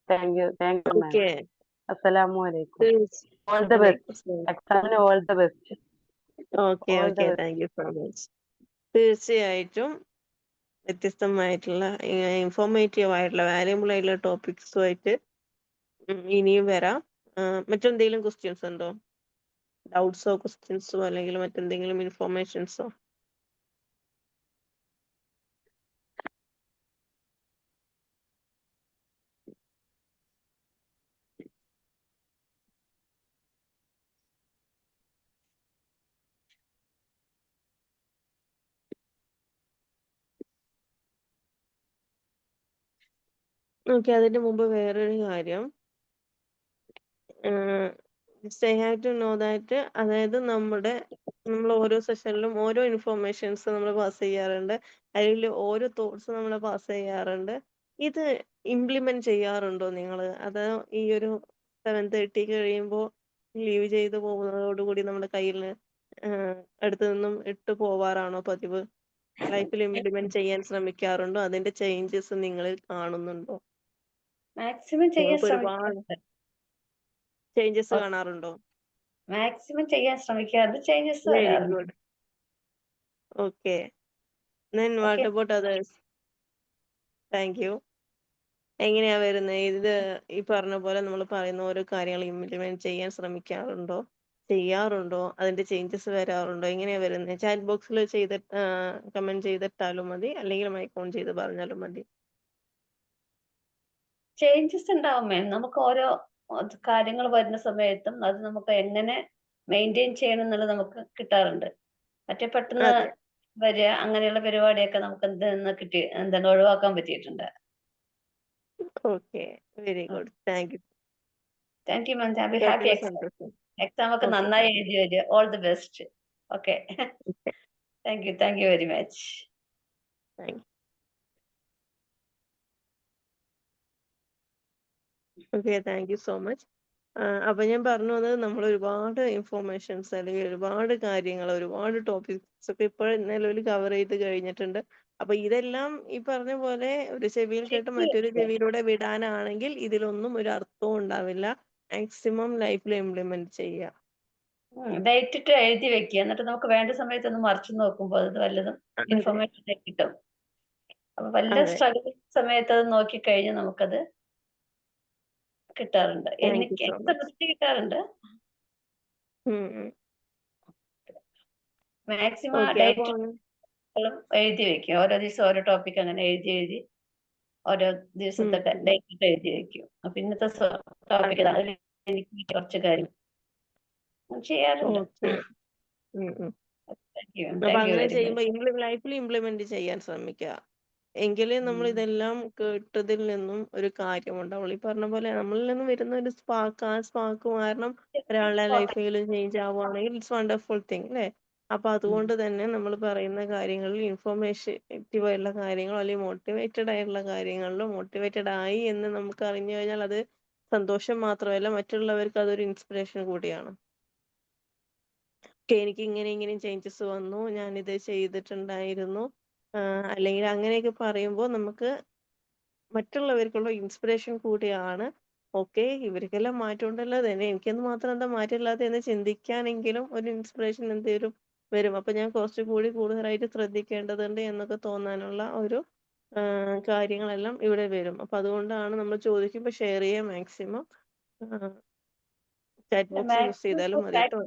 S3: Thank you ma'am.
S1: ഓക്കെ.
S3: അസ്സലാമു അലൈക്കും. All the best. എക്സാമിന് all the best.
S1: Okay, thank you so much. തീർച്ചയായിട്ടും വ്യത്യസ്തമായിട്ടുള്ള ഇൻഫോർമേറ്റീവ് ആയിട്ടുള്ള വാല്യുബിൾ ആയിട്ടുള്ള ടോപ്പിക്സുമായിട്ട് ഇനിയും വരാം. മറ്റെന്തെങ്കിലും ക്വസ്റ്റ്യൻസ് ഉണ്ടോ? ഡൗട്ട്സോ ക്വസ്റ്റ്യൻസോ അല്ലെങ്കിൽ മറ്റെന്തെങ്കിലും ഇൻഫോർമേഷൻസോ? ഓക്കെ, അതിന്റെ മുമ്പ് വേറൊരു കാര്യം. I have to know that, അതായത് നമ്മൾ ഓരോ സെഷനിലും ഓരോ ഇൻഫോർമേഷൻസ് നമ്മൾ പാസ് ചെയ്യാറുണ്ട്, അതിൽ ഓരോ തോട്ട്സ് നമ്മൾ പാസ് ചെയ്യാറുണ്ട്. ഇത് ഇംപ്ലിമെന്റ് ചെയ്യാറുണ്ടോ നിങ്ങൾ? അത് ഈ ഒരു 7:30 കഴിയുമ്പോൾ ലീവ് ചെയ്ത് പോകുന്നതോടുകൂടി നമ്മുടെ കയ്യിൽ അടുത്ത് നിന്നും ഇട്ട് പോവാറാണോ പതിവ്? ലൈഫിൽ ഇംപ്ലിമെന്റ് ചെയ്യാൻ ശ്രമിക്കാറുണ്ടോ? അതിന്റെ ചേഞ്ചസ് നിങ്ങളിൽ കാണുന്നുണ്ടോ?
S5: മാക്സിമം ചെയ്യാൻ
S1: നിങ്ങൾക്ക് ഒരുപാട്
S5: ശ്രമിക്കാറുണ്ട്.
S1: ചേഞ്ചസ് കാണാറുണ്ടോ?
S5: മാക്സിമം ചെയ്യാൻ ശ്രമിക്കാറുണ്ട്. ചേഞ്ചസ്
S1: വെരി
S5: വരാറുണ്ട്.
S1: Good. Okay. Then what
S5: Okay.
S1: about others? Thank you. എങ്ങനെയാ വരുന്നത്? ഇത് ഈ പറഞ്ഞ പോലെ നമ്മൾ പറയുന്ന ഓരോ കാര്യങ്ങൾ ഇംപ്ലിമെന്റ് ചെയ്യാൻ ശ്രമിക്കാറുണ്ടോ? ചെയ്യാറുണ്ടോ? അതിന്റെ ചേഞ്ചസ് വരാറുണ്ടോ? എങ്ങനെയാ വരുന്നത്? ചാറ്റ് ബോക്സിൽ കമന്റ് ചെയ്തിട്ടാലും മതി, അല്ലെങ്കിൽ മൈക്ക് ഓൺ ചെയ്ത് പറഞ്ഞാലും മതി.
S5: ചേഞ്ചസ് ഉണ്ടാവും മാം. നമുക്ക് ഓരോ കാര്യങ്ങൾ വരുന്ന സമയത്തും അത് നമുക്ക് എങ്ങനെ മെയിൻറ്റെയിൻ ചെയ്യണം എന്നുള്ളത് നമുക്ക് കിട്ടാറുണ്ട്. മറ്റേ പെട്ടെന്ന്
S1: അതെ.
S5: വരിക അങ്ങനെയുള്ള പരിപാടിയൊക്കെ നമുക്ക് എന്താണ് ഒഴിവാക്കാൻ പറ്റിയിട്ടുണ്ട്.
S1: Okay, very good. Thank you.
S5: Thank you ma'am. Happy
S1: കേട്ടല്ലോ
S5: എക്സാം.
S1: സന്തോഷം.
S5: എക്സാം ഒക്കെ
S1: Okay,
S5: നന്നായി
S1: thank you.
S5: എഴുതി വരിക. All the best. Okay.
S1: Okay,
S5: thank you very much.
S1: thank you. Okay, thank you so much. അപ്പൊ ഞാൻ പറഞ്ഞു വന്നത്, നമ്മൾ ഒരുപാട് ഇൻഫോർമേഷൻസ് അല്ലെങ്കിൽ ഒരുപാട് കാര്യങ്ങൾ, ഒരുപാട് ടോപ്പിക്സ് ഒക്കെ ഇപ്പോൾ നിലവിൽ കവർ ചെയ്ത് കഴിഞ്ഞിട്ടുണ്ട്. അപ്പൊ ഇതെല്ലാം ഈ പറഞ്ഞ പോലെ ഒരു ചെവിയിൽ കേട്ട് മറ്റൊരു ചെവിയിലൂടെ വിടാനാണെങ്കിൽ ഇതിലൊന്നും ഒരു അർത്ഥവും ഉണ്ടാവില്ല. മാക്സിമം ലൈഫിൽ ഇംപ്ലിമെന്റ് ചെയ്യുക.
S5: ഡേറ്റ് ഇട്ട് എഴുതി വെക്കുക. എന്നിട്ട് നമുക്ക് വേണ്ട സമയത്ത് ഒന്ന് മറിച്ചു നോക്കുമ്പോൾ അത് വല്ലതും
S1: അതെ,
S5: ഇൻഫർമേഷൻ കിട്ടും. അപ്പൊ വല്ല
S1: അതെ.
S5: സ്ട്രഗിൾ സമയത്ത് അത് നോക്കിക്കഴിഞ്ഞാൽ നമുക്കത് കിട്ടാറുണ്ട്.
S1: താങ്ക് യു
S5: എനിക്ക്
S1: സോ
S5: എന്നെ
S1: മച്ച്.
S5: സംബന്ധിച്ച് കിട്ടാറുണ്ട്. മാക്സിമം
S1: ഓക്കെ,
S5: ഡേറ്റ്
S1: അപ്പോൾ
S5: എഴുതി വെക്കും. ഓരോ ദിവസം ഓരോ ടോപ്പിക് അങ്ങനെ എഴുതി ഓരോ ദിവസത്തെ ഡേറ്റ് ഇട്ട് എഴുതി വെക്കും. അപ്പൊ ഇന്നത്തെ ടോപ്പിക് എനിക്ക് കുറച്ച് കാര്യം ചെയ്യാറുണ്ട്.
S1: ഓക്കെ. അപ്പൊ
S5: താങ്ക് യു
S1: അങ്ങനെ
S5: വെരി മച്ച്.
S1: ചെയ്യുമ്പോൾ ലൈഫിൽ ഇംപ്ലിമെന്റ് ചെയ്യാൻ ശ്രമിക്കുക. എങ്കിലേ നമ്മൾ ഇതെല്ലാം കേട്ടതിൽ നിന്നും ഒരു കാര്യമുണ്ടാവുള്ളൂ. ഈ പറഞ്ഞ പോലെ നമ്മളിൽ നിന്നും വരുന്ന ഒരു സ്പാർക്ക്, ആ സ്പാർക്ക് കാരണം ഒരാളുടെ ലൈഫിൽ ചേഞ്ച് ആവുകയാണെങ്കിൽ ഇറ്റ്സ് വണ്ടർഫുൾ തിങ് അല്ലേ? അപ്പൊ അതുകൊണ്ട് തന്നെ നമ്മൾ പറയുന്ന കാര്യങ്ങളിൽ ഇൻഫോർമേറ്റീവ് ആയിട്ടുള്ള കാര്യങ്ങളോ അല്ലെങ്കിൽ മോട്ടിവേറ്റഡ് ആയിട്ടുള്ള കാര്യങ്ങളിലോ മോട്ടിവേറ്റഡ് ആയി എന്ന് നമുക്ക് അറിഞ്ഞു കഴിഞ്ഞാൽ അത് സന്തോഷം മാത്രമല്ല, മറ്റുള്ളവർക്ക് അതൊരു ഇൻസ്പിറേഷൻ കൂടിയാണ്. എനിക്ക് ഇങ്ങനെയും ചേഞ്ചസ് വന്നു, ഞാനിത് ചെയ്തിട്ടുണ്ടായിരുന്നു, അല്ലെങ്കിൽ അങ്ങനെയൊക്കെ പറയുമ്പോൾ നമുക്ക് മറ്റുള്ളവർക്കുള്ള ഇൻസ്പിറേഷൻ കൂടിയാണ്. ഓക്കെ, ഇവർക്കെല്ലാം മാറ്റം ഉണ്ടല്ലോ, തന്നെ എനിക്കെന്ന് മാത്രം എന്താ മാറ്റമില്ലാത്ത എന്ന് ചിന്തിക്കാനെങ്കിലും ഒരു ഇൻസ്പിറേഷൻ എന്തേലും വരും. അപ്പൊ ഞാൻ കുറച്ചുകൂടി കൂടുതലായിട്ട് ശ്രദ്ധിക്കേണ്ടതുണ്ട് എന്നൊക്കെ തോന്നാനുള്ള ഒരു കാര്യങ്ങളെല്ലാം ഇവിടെ വരും. അപ്പൊ അതുകൊണ്ടാണ് നമ്മൾ ചോദിക്കുമ്പോൾ ഷെയർ ചെയ്യാൻ മാക്സിമം ചാറ്റ് ബോക്സ് യൂസ് ചെയ്താലും മതി കേട്ടോ.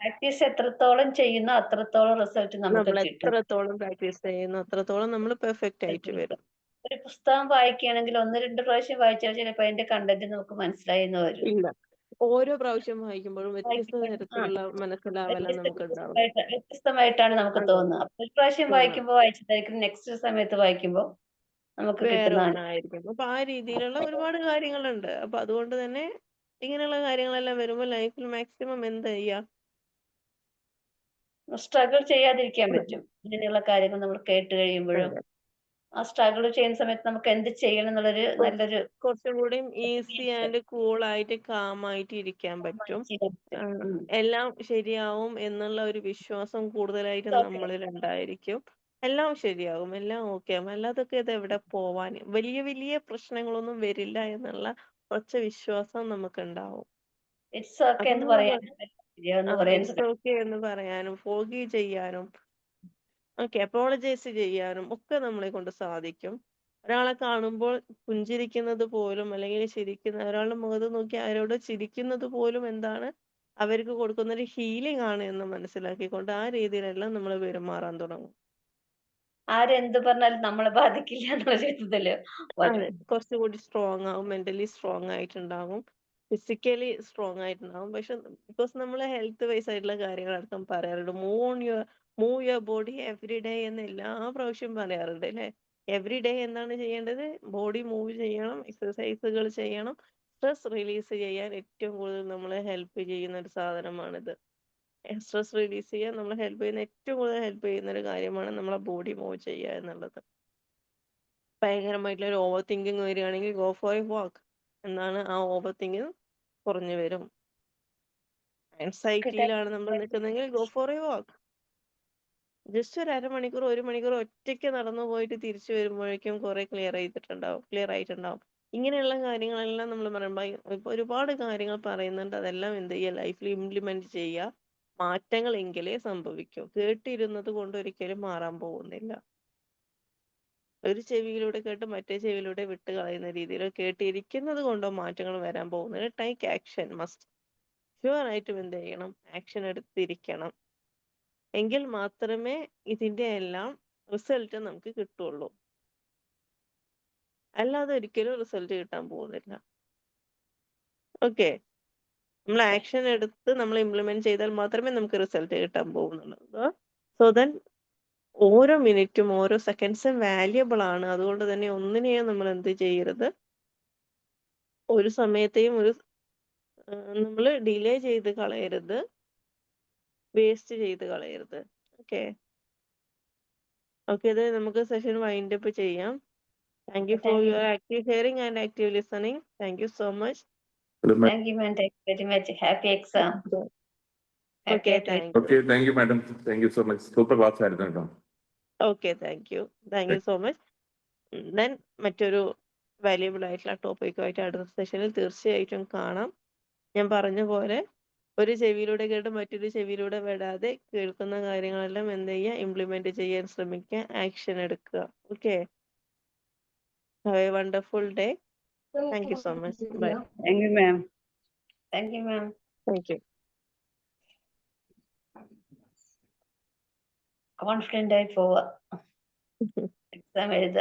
S5: പ്രാക്ടീസ് എത്രത്തോളം ചെയ്യുന്നോ അത്രത്തോളം റിസൾട്ട് നമുക്ക്
S1: നമ്മൾ
S5: കിട്ടും.
S1: എത്രത്തോളം പ്രാക്ടീസ് ചെയ്യുന്നു അത്രത്തോളം നമ്മൾ പെർഫെക്റ്റ് ആയിട്ട് വരും.
S5: ഒരു പുസ്തകം വായിക്കുകയാണെങ്കിൽ 1-2 പ്രാവശ്യം വായിച്ചാൽ ചിലപ്പോൾ അതിന്റെ കണ്ടന്റ് നമുക്ക് മനസ്സിലായി എന്ന് വരും.
S1: ഇല്ല, ഓരോ പ്രാവശ്യം വായിക്കുമ്പോഴും വ്യത്യസ്ത
S5: വായിക്കുമ്പോൾ
S1: തരത്തിലുള്ള മനസ്സിലാവലാണ് നമുക്ക് ഉണ്ടാവുന്നത്.
S5: വ്യത്യസ്തമായിട്ടാണ് നമുക്ക്
S1: അതെ,
S5: തോന്നുന്നത്. അപ്പൊ ഒരു പ്രാവശ്യം
S1: തോന്നാം.
S5: വായിക്കുമ്പോൾ വായിച്ചതായിരിക്കും നെക്സ്റ്റ് സമയത്ത് വായിക്കുമ്പോൾ നമുക്ക്
S1: വേറെ
S5: കിട്ടുന്ന
S1: ഒന്നായിരിക്കും. അപ്പൊ ആ രീതിയിലുള്ള ഒരുപാട് കാര്യങ്ങളുണ്ട്. അപ്പൊ അതുകൊണ്ട് തന്നെ ഇങ്ങനെയുള്ള കാര്യങ്ങളെല്ലാം വരുമ്പോൾ ലൈഫിൽ മാക്സിമം എന്താ ചെയ്യാ,
S5: സ്ട്രഗിൾ ചെയ്യാതിരിക്കാൻ പറ്റും. ഇങ്ങനെയുള്ള കാര്യങ്ങൾ നമ്മൾ കേട്ട് കഴിയുമ്പോഴും
S1: അതെ.
S5: ആ സ്ട്രഗിൾ ചെയ്യുന്ന സമയത്ത് നമുക്ക് എന്ത് ചെയ്യണം എന്നുള്ളൊരു നല്ലൊരു
S1: കുറച്ചും കൂടിയും ഈസി ആൻഡ് കൂൾ ആയിട്ട് കാം ആയിട്ട് ഇരിക്കാൻ പറ്റും.
S5: ചെയ്യാൻ പറ്റും.
S1: എല്ലാം ശരിയാവും എന്നുള്ള ഒരു വിശ്വാസം കൂടുതലായിട്ട്
S5: Okay.
S1: നമ്മളിൽ ഉണ്ടായിരിക്കും. എല്ലാം ശരിയാവും, എല്ലാം ഓക്കെ ആവും, അല്ലാതൊക്കെ ഇത് എവിടെ പോവാൻ, വലിയ വലിയ പ്രശ്നങ്ങളൊന്നും വരില്ല എന്നുള്ള ഉറച്ച വിശ്വാസം നമുക്ക് ഉണ്ടാവും.
S5: ഇറ്റ്സ് ഓക്കെ
S1: അപ്പൊ
S5: എന്ന്
S1: നമ്മൾ
S5: പറയാൻ എന്ന് പറയാൻ
S1: ഇറ്റ്സ് ഓക്കെ എന്ന് പറയാനും ഫോർഗീവ് ചെയ്യാനും അപ്പോളജൈസ് ചെയ്യാനും ഒക്കെ നമ്മളെ കൊണ്ട് സാധിക്കും. ഒരാളെ കാണുമ്പോൾ പുഞ്ചിരിക്കുന്നത് പോലും, അല്ലെങ്കിൽ ഒരാളുടെ മുഖത്ത് നോക്കി ആരോട് ചിരിക്കുന്നത് പോലും എന്താണ് അവർക്ക് കൊടുക്കുന്ന ഒരു ഹീലിംഗ് ആണ് എന്ന് മനസ്സിലാക്കിക്കൊണ്ട് ആ രീതിയിലെല്ലാം നമ്മൾ പെരുമാറാൻ തുടങ്ങും.
S5: ആരെന്ത് പറഞ്ഞാലും നമ്മളെ ബാധിക്കില്ല എന്നുള്ള ചിന്തത്തില്
S1: അതെ, കുറച്ചുകൂടി സ്ട്രോങ് ആവും, മെന്റലി സ്ട്രോങ് ആയിട്ടുണ്ടാകും, ഫിസിക്കലി സ്ട്രോങ് ആയിട്ടുണ്ടാകും. പക്ഷെ ബിക്കോസ് നമ്മൾ ഹെൽത്ത് വൈസ് ആയിട്ടുള്ള കാര്യങ്ങളടക്കം പറയാറുണ്ട്. Move your body every day എന്ന് എല്ലാ പ്രാവശ്യം പറയാറുണ്ട് അല്ലെ. എവറി ഡേ എന്താണ് ചെയ്യേണ്ടത്? ബോഡി മൂവ് ചെയ്യണം, എക്സസൈസുകൾ ചെയ്യണം. സ്ട്രെസ് റിലീസ് ചെയ്യാൻ ഏറ്റവും കൂടുതൽ നമ്മളെ ഹെൽപ്പ് ചെയ്യുന്ന ഒരു സാധനമാണിത്. സ്ട്രെസ് റിലീസ് ചെയ്യാൻ നമ്മളെ ഏറ്റവും കൂടുതൽ ഹെൽപ്പ് ചെയ്യുന്ന ഒരു കാര്യമാണ് നമ്മളെ ബോഡി മൂവ് ചെയ്യുക എന്നുള്ളത്. ഭയങ്കരമായിട്ടുള്ള ഒരു ഓവർ തിങ്കിങ് വരികയാണെങ്കിൽ ഗോ ഫോർ എ വാക്ക് എന്നാണ് ആ ഓവർ തിങ്കിങ് കുറഞ്ഞു വരും. ആൻസൈറ്റിയിലാണ് നമ്മൾ നിൽക്കുന്നതെങ്കിൽ go for a walk. Just ഒരു അരമണിക്കൂർ 1 മണിക്കൂർ ഒറ്റയ്ക്ക് നടന്നു പോയിട്ട് തിരിച്ചു വരുമ്പോഴേക്കും കുറെ ക്ലിയർ ആയിട്ടുണ്ടാവും. ഇങ്ങനെയുള്ള കാര്യങ്ങളെല്ലാം നമ്മൾ പറയുമ്പോൾ ഇപ്പൊ ഒരുപാട് കാര്യങ്ങൾ പറയുന്നുണ്ട്. അതെല്ലാം എന്ത് ചെയ്യുക, ലൈഫിൽ ഇംപ്ലിമെന്റ് ചെയ്യുക. മാറ്റങ്ങൾ എങ്കിലേ സംഭവിക്കൂ. കേട്ടിരുന്നത് കൊണ്ട് ഒരിക്കലും മാറാൻ പോകുന്നില്ല. ഒരു ചെവിയിലൂടെ കേട്ട് മറ്റേ ചെവിയിലൂടെ വിട്ട് കളയുന്ന രീതിയിൽ കേട്ടിരിക്കുന്നത് കൊണ്ടോ മാറ്റങ്ങൾ വരാൻ പോകുന്നില്ല. Take action must. ഷുവർ ആയിട്ടും എന്ത് ചെയ്യണം, ആക്ഷൻ എടുത്തിരിക്കണം. എങ്കിൽ മാത്രമേ ഇതിന്റെ എല്ലാം റിസൾട്ട് നമുക്ക് കിട്ടുള്ളൂ. അല്ലാതെ ഒരിക്കലും റിസൾട്ട് കിട്ടാൻ പോകുന്നില്ല. ഓക്കെ, നമ്മൾ ആക്ഷൻ എടുത്ത് നമ്മൾ ഇംപ്ലിമെന്റ് ചെയ്താൽ മാത്രമേ നമുക്ക് റിസൾട്ട് കിട്ടാൻ പോകുന്നുള്ളൂ. സോ ദെൻ ഓരോ മിനിറ്റും ഓരോ സെക്കൻഡ്സും വാല്യബിൾ ആണ്. അതുകൊണ്ട് തന്നെ ഒന്നിനെയും നമ്മൾ എന്ത് ചെയ്യരുത്, ഒരു സമയത്തെയും നമ്മൾ ഡിലേ ചെയ്ത് കളയരുത്, വേസ്റ്റ് ചെയ്ത് കളയരുത്. ഓക്കെ ഇത് നമുക്ക് സെഷൻ വൈൻഡ് അപ്പ് ചെയ്യാം. Thank you for your active hearing and active listening. Thank you so much.
S5: Thank you, man. Thank you very much. Happy exam.
S1: Okay, thank U.
S6: Okay, thank you, madam. Thank you so much. Super class ആയിരുന്നു കേട്ടോ.
S1: Okay, thank you so much. Then മറ്റൊരു valuable ആയിട്ടുള്ള ടോപ്പിക്കുമായിട്ട് അടുത്ത സെഷനിൽ തീർച്ചയായിട്ടും കാണാം. ഞാൻ പറഞ്ഞ പോലെ ഒരു ചെവിയിലൂടെ കേട്ട് മറ്റൊരു ചെവിയിലൂടെ വിടാതെ കേൾക്കുന്ന കാര്യങ്ങളെല്ലാം എന്ത് ചെയ്യുക, ഇംപ്ലിമെന്റ് ചെയ്യാൻ ശ്രമിക്കുക, ആക്ഷൻ എടുക്കുക. Okay, have a wonderful day. Thank you so much. Bye.
S3: Thank you, ma'am.
S5: Thank you, ma'am.
S1: Thank you.
S5: Confident ആയി പോവാ എക്സാം എഴുതാൻ.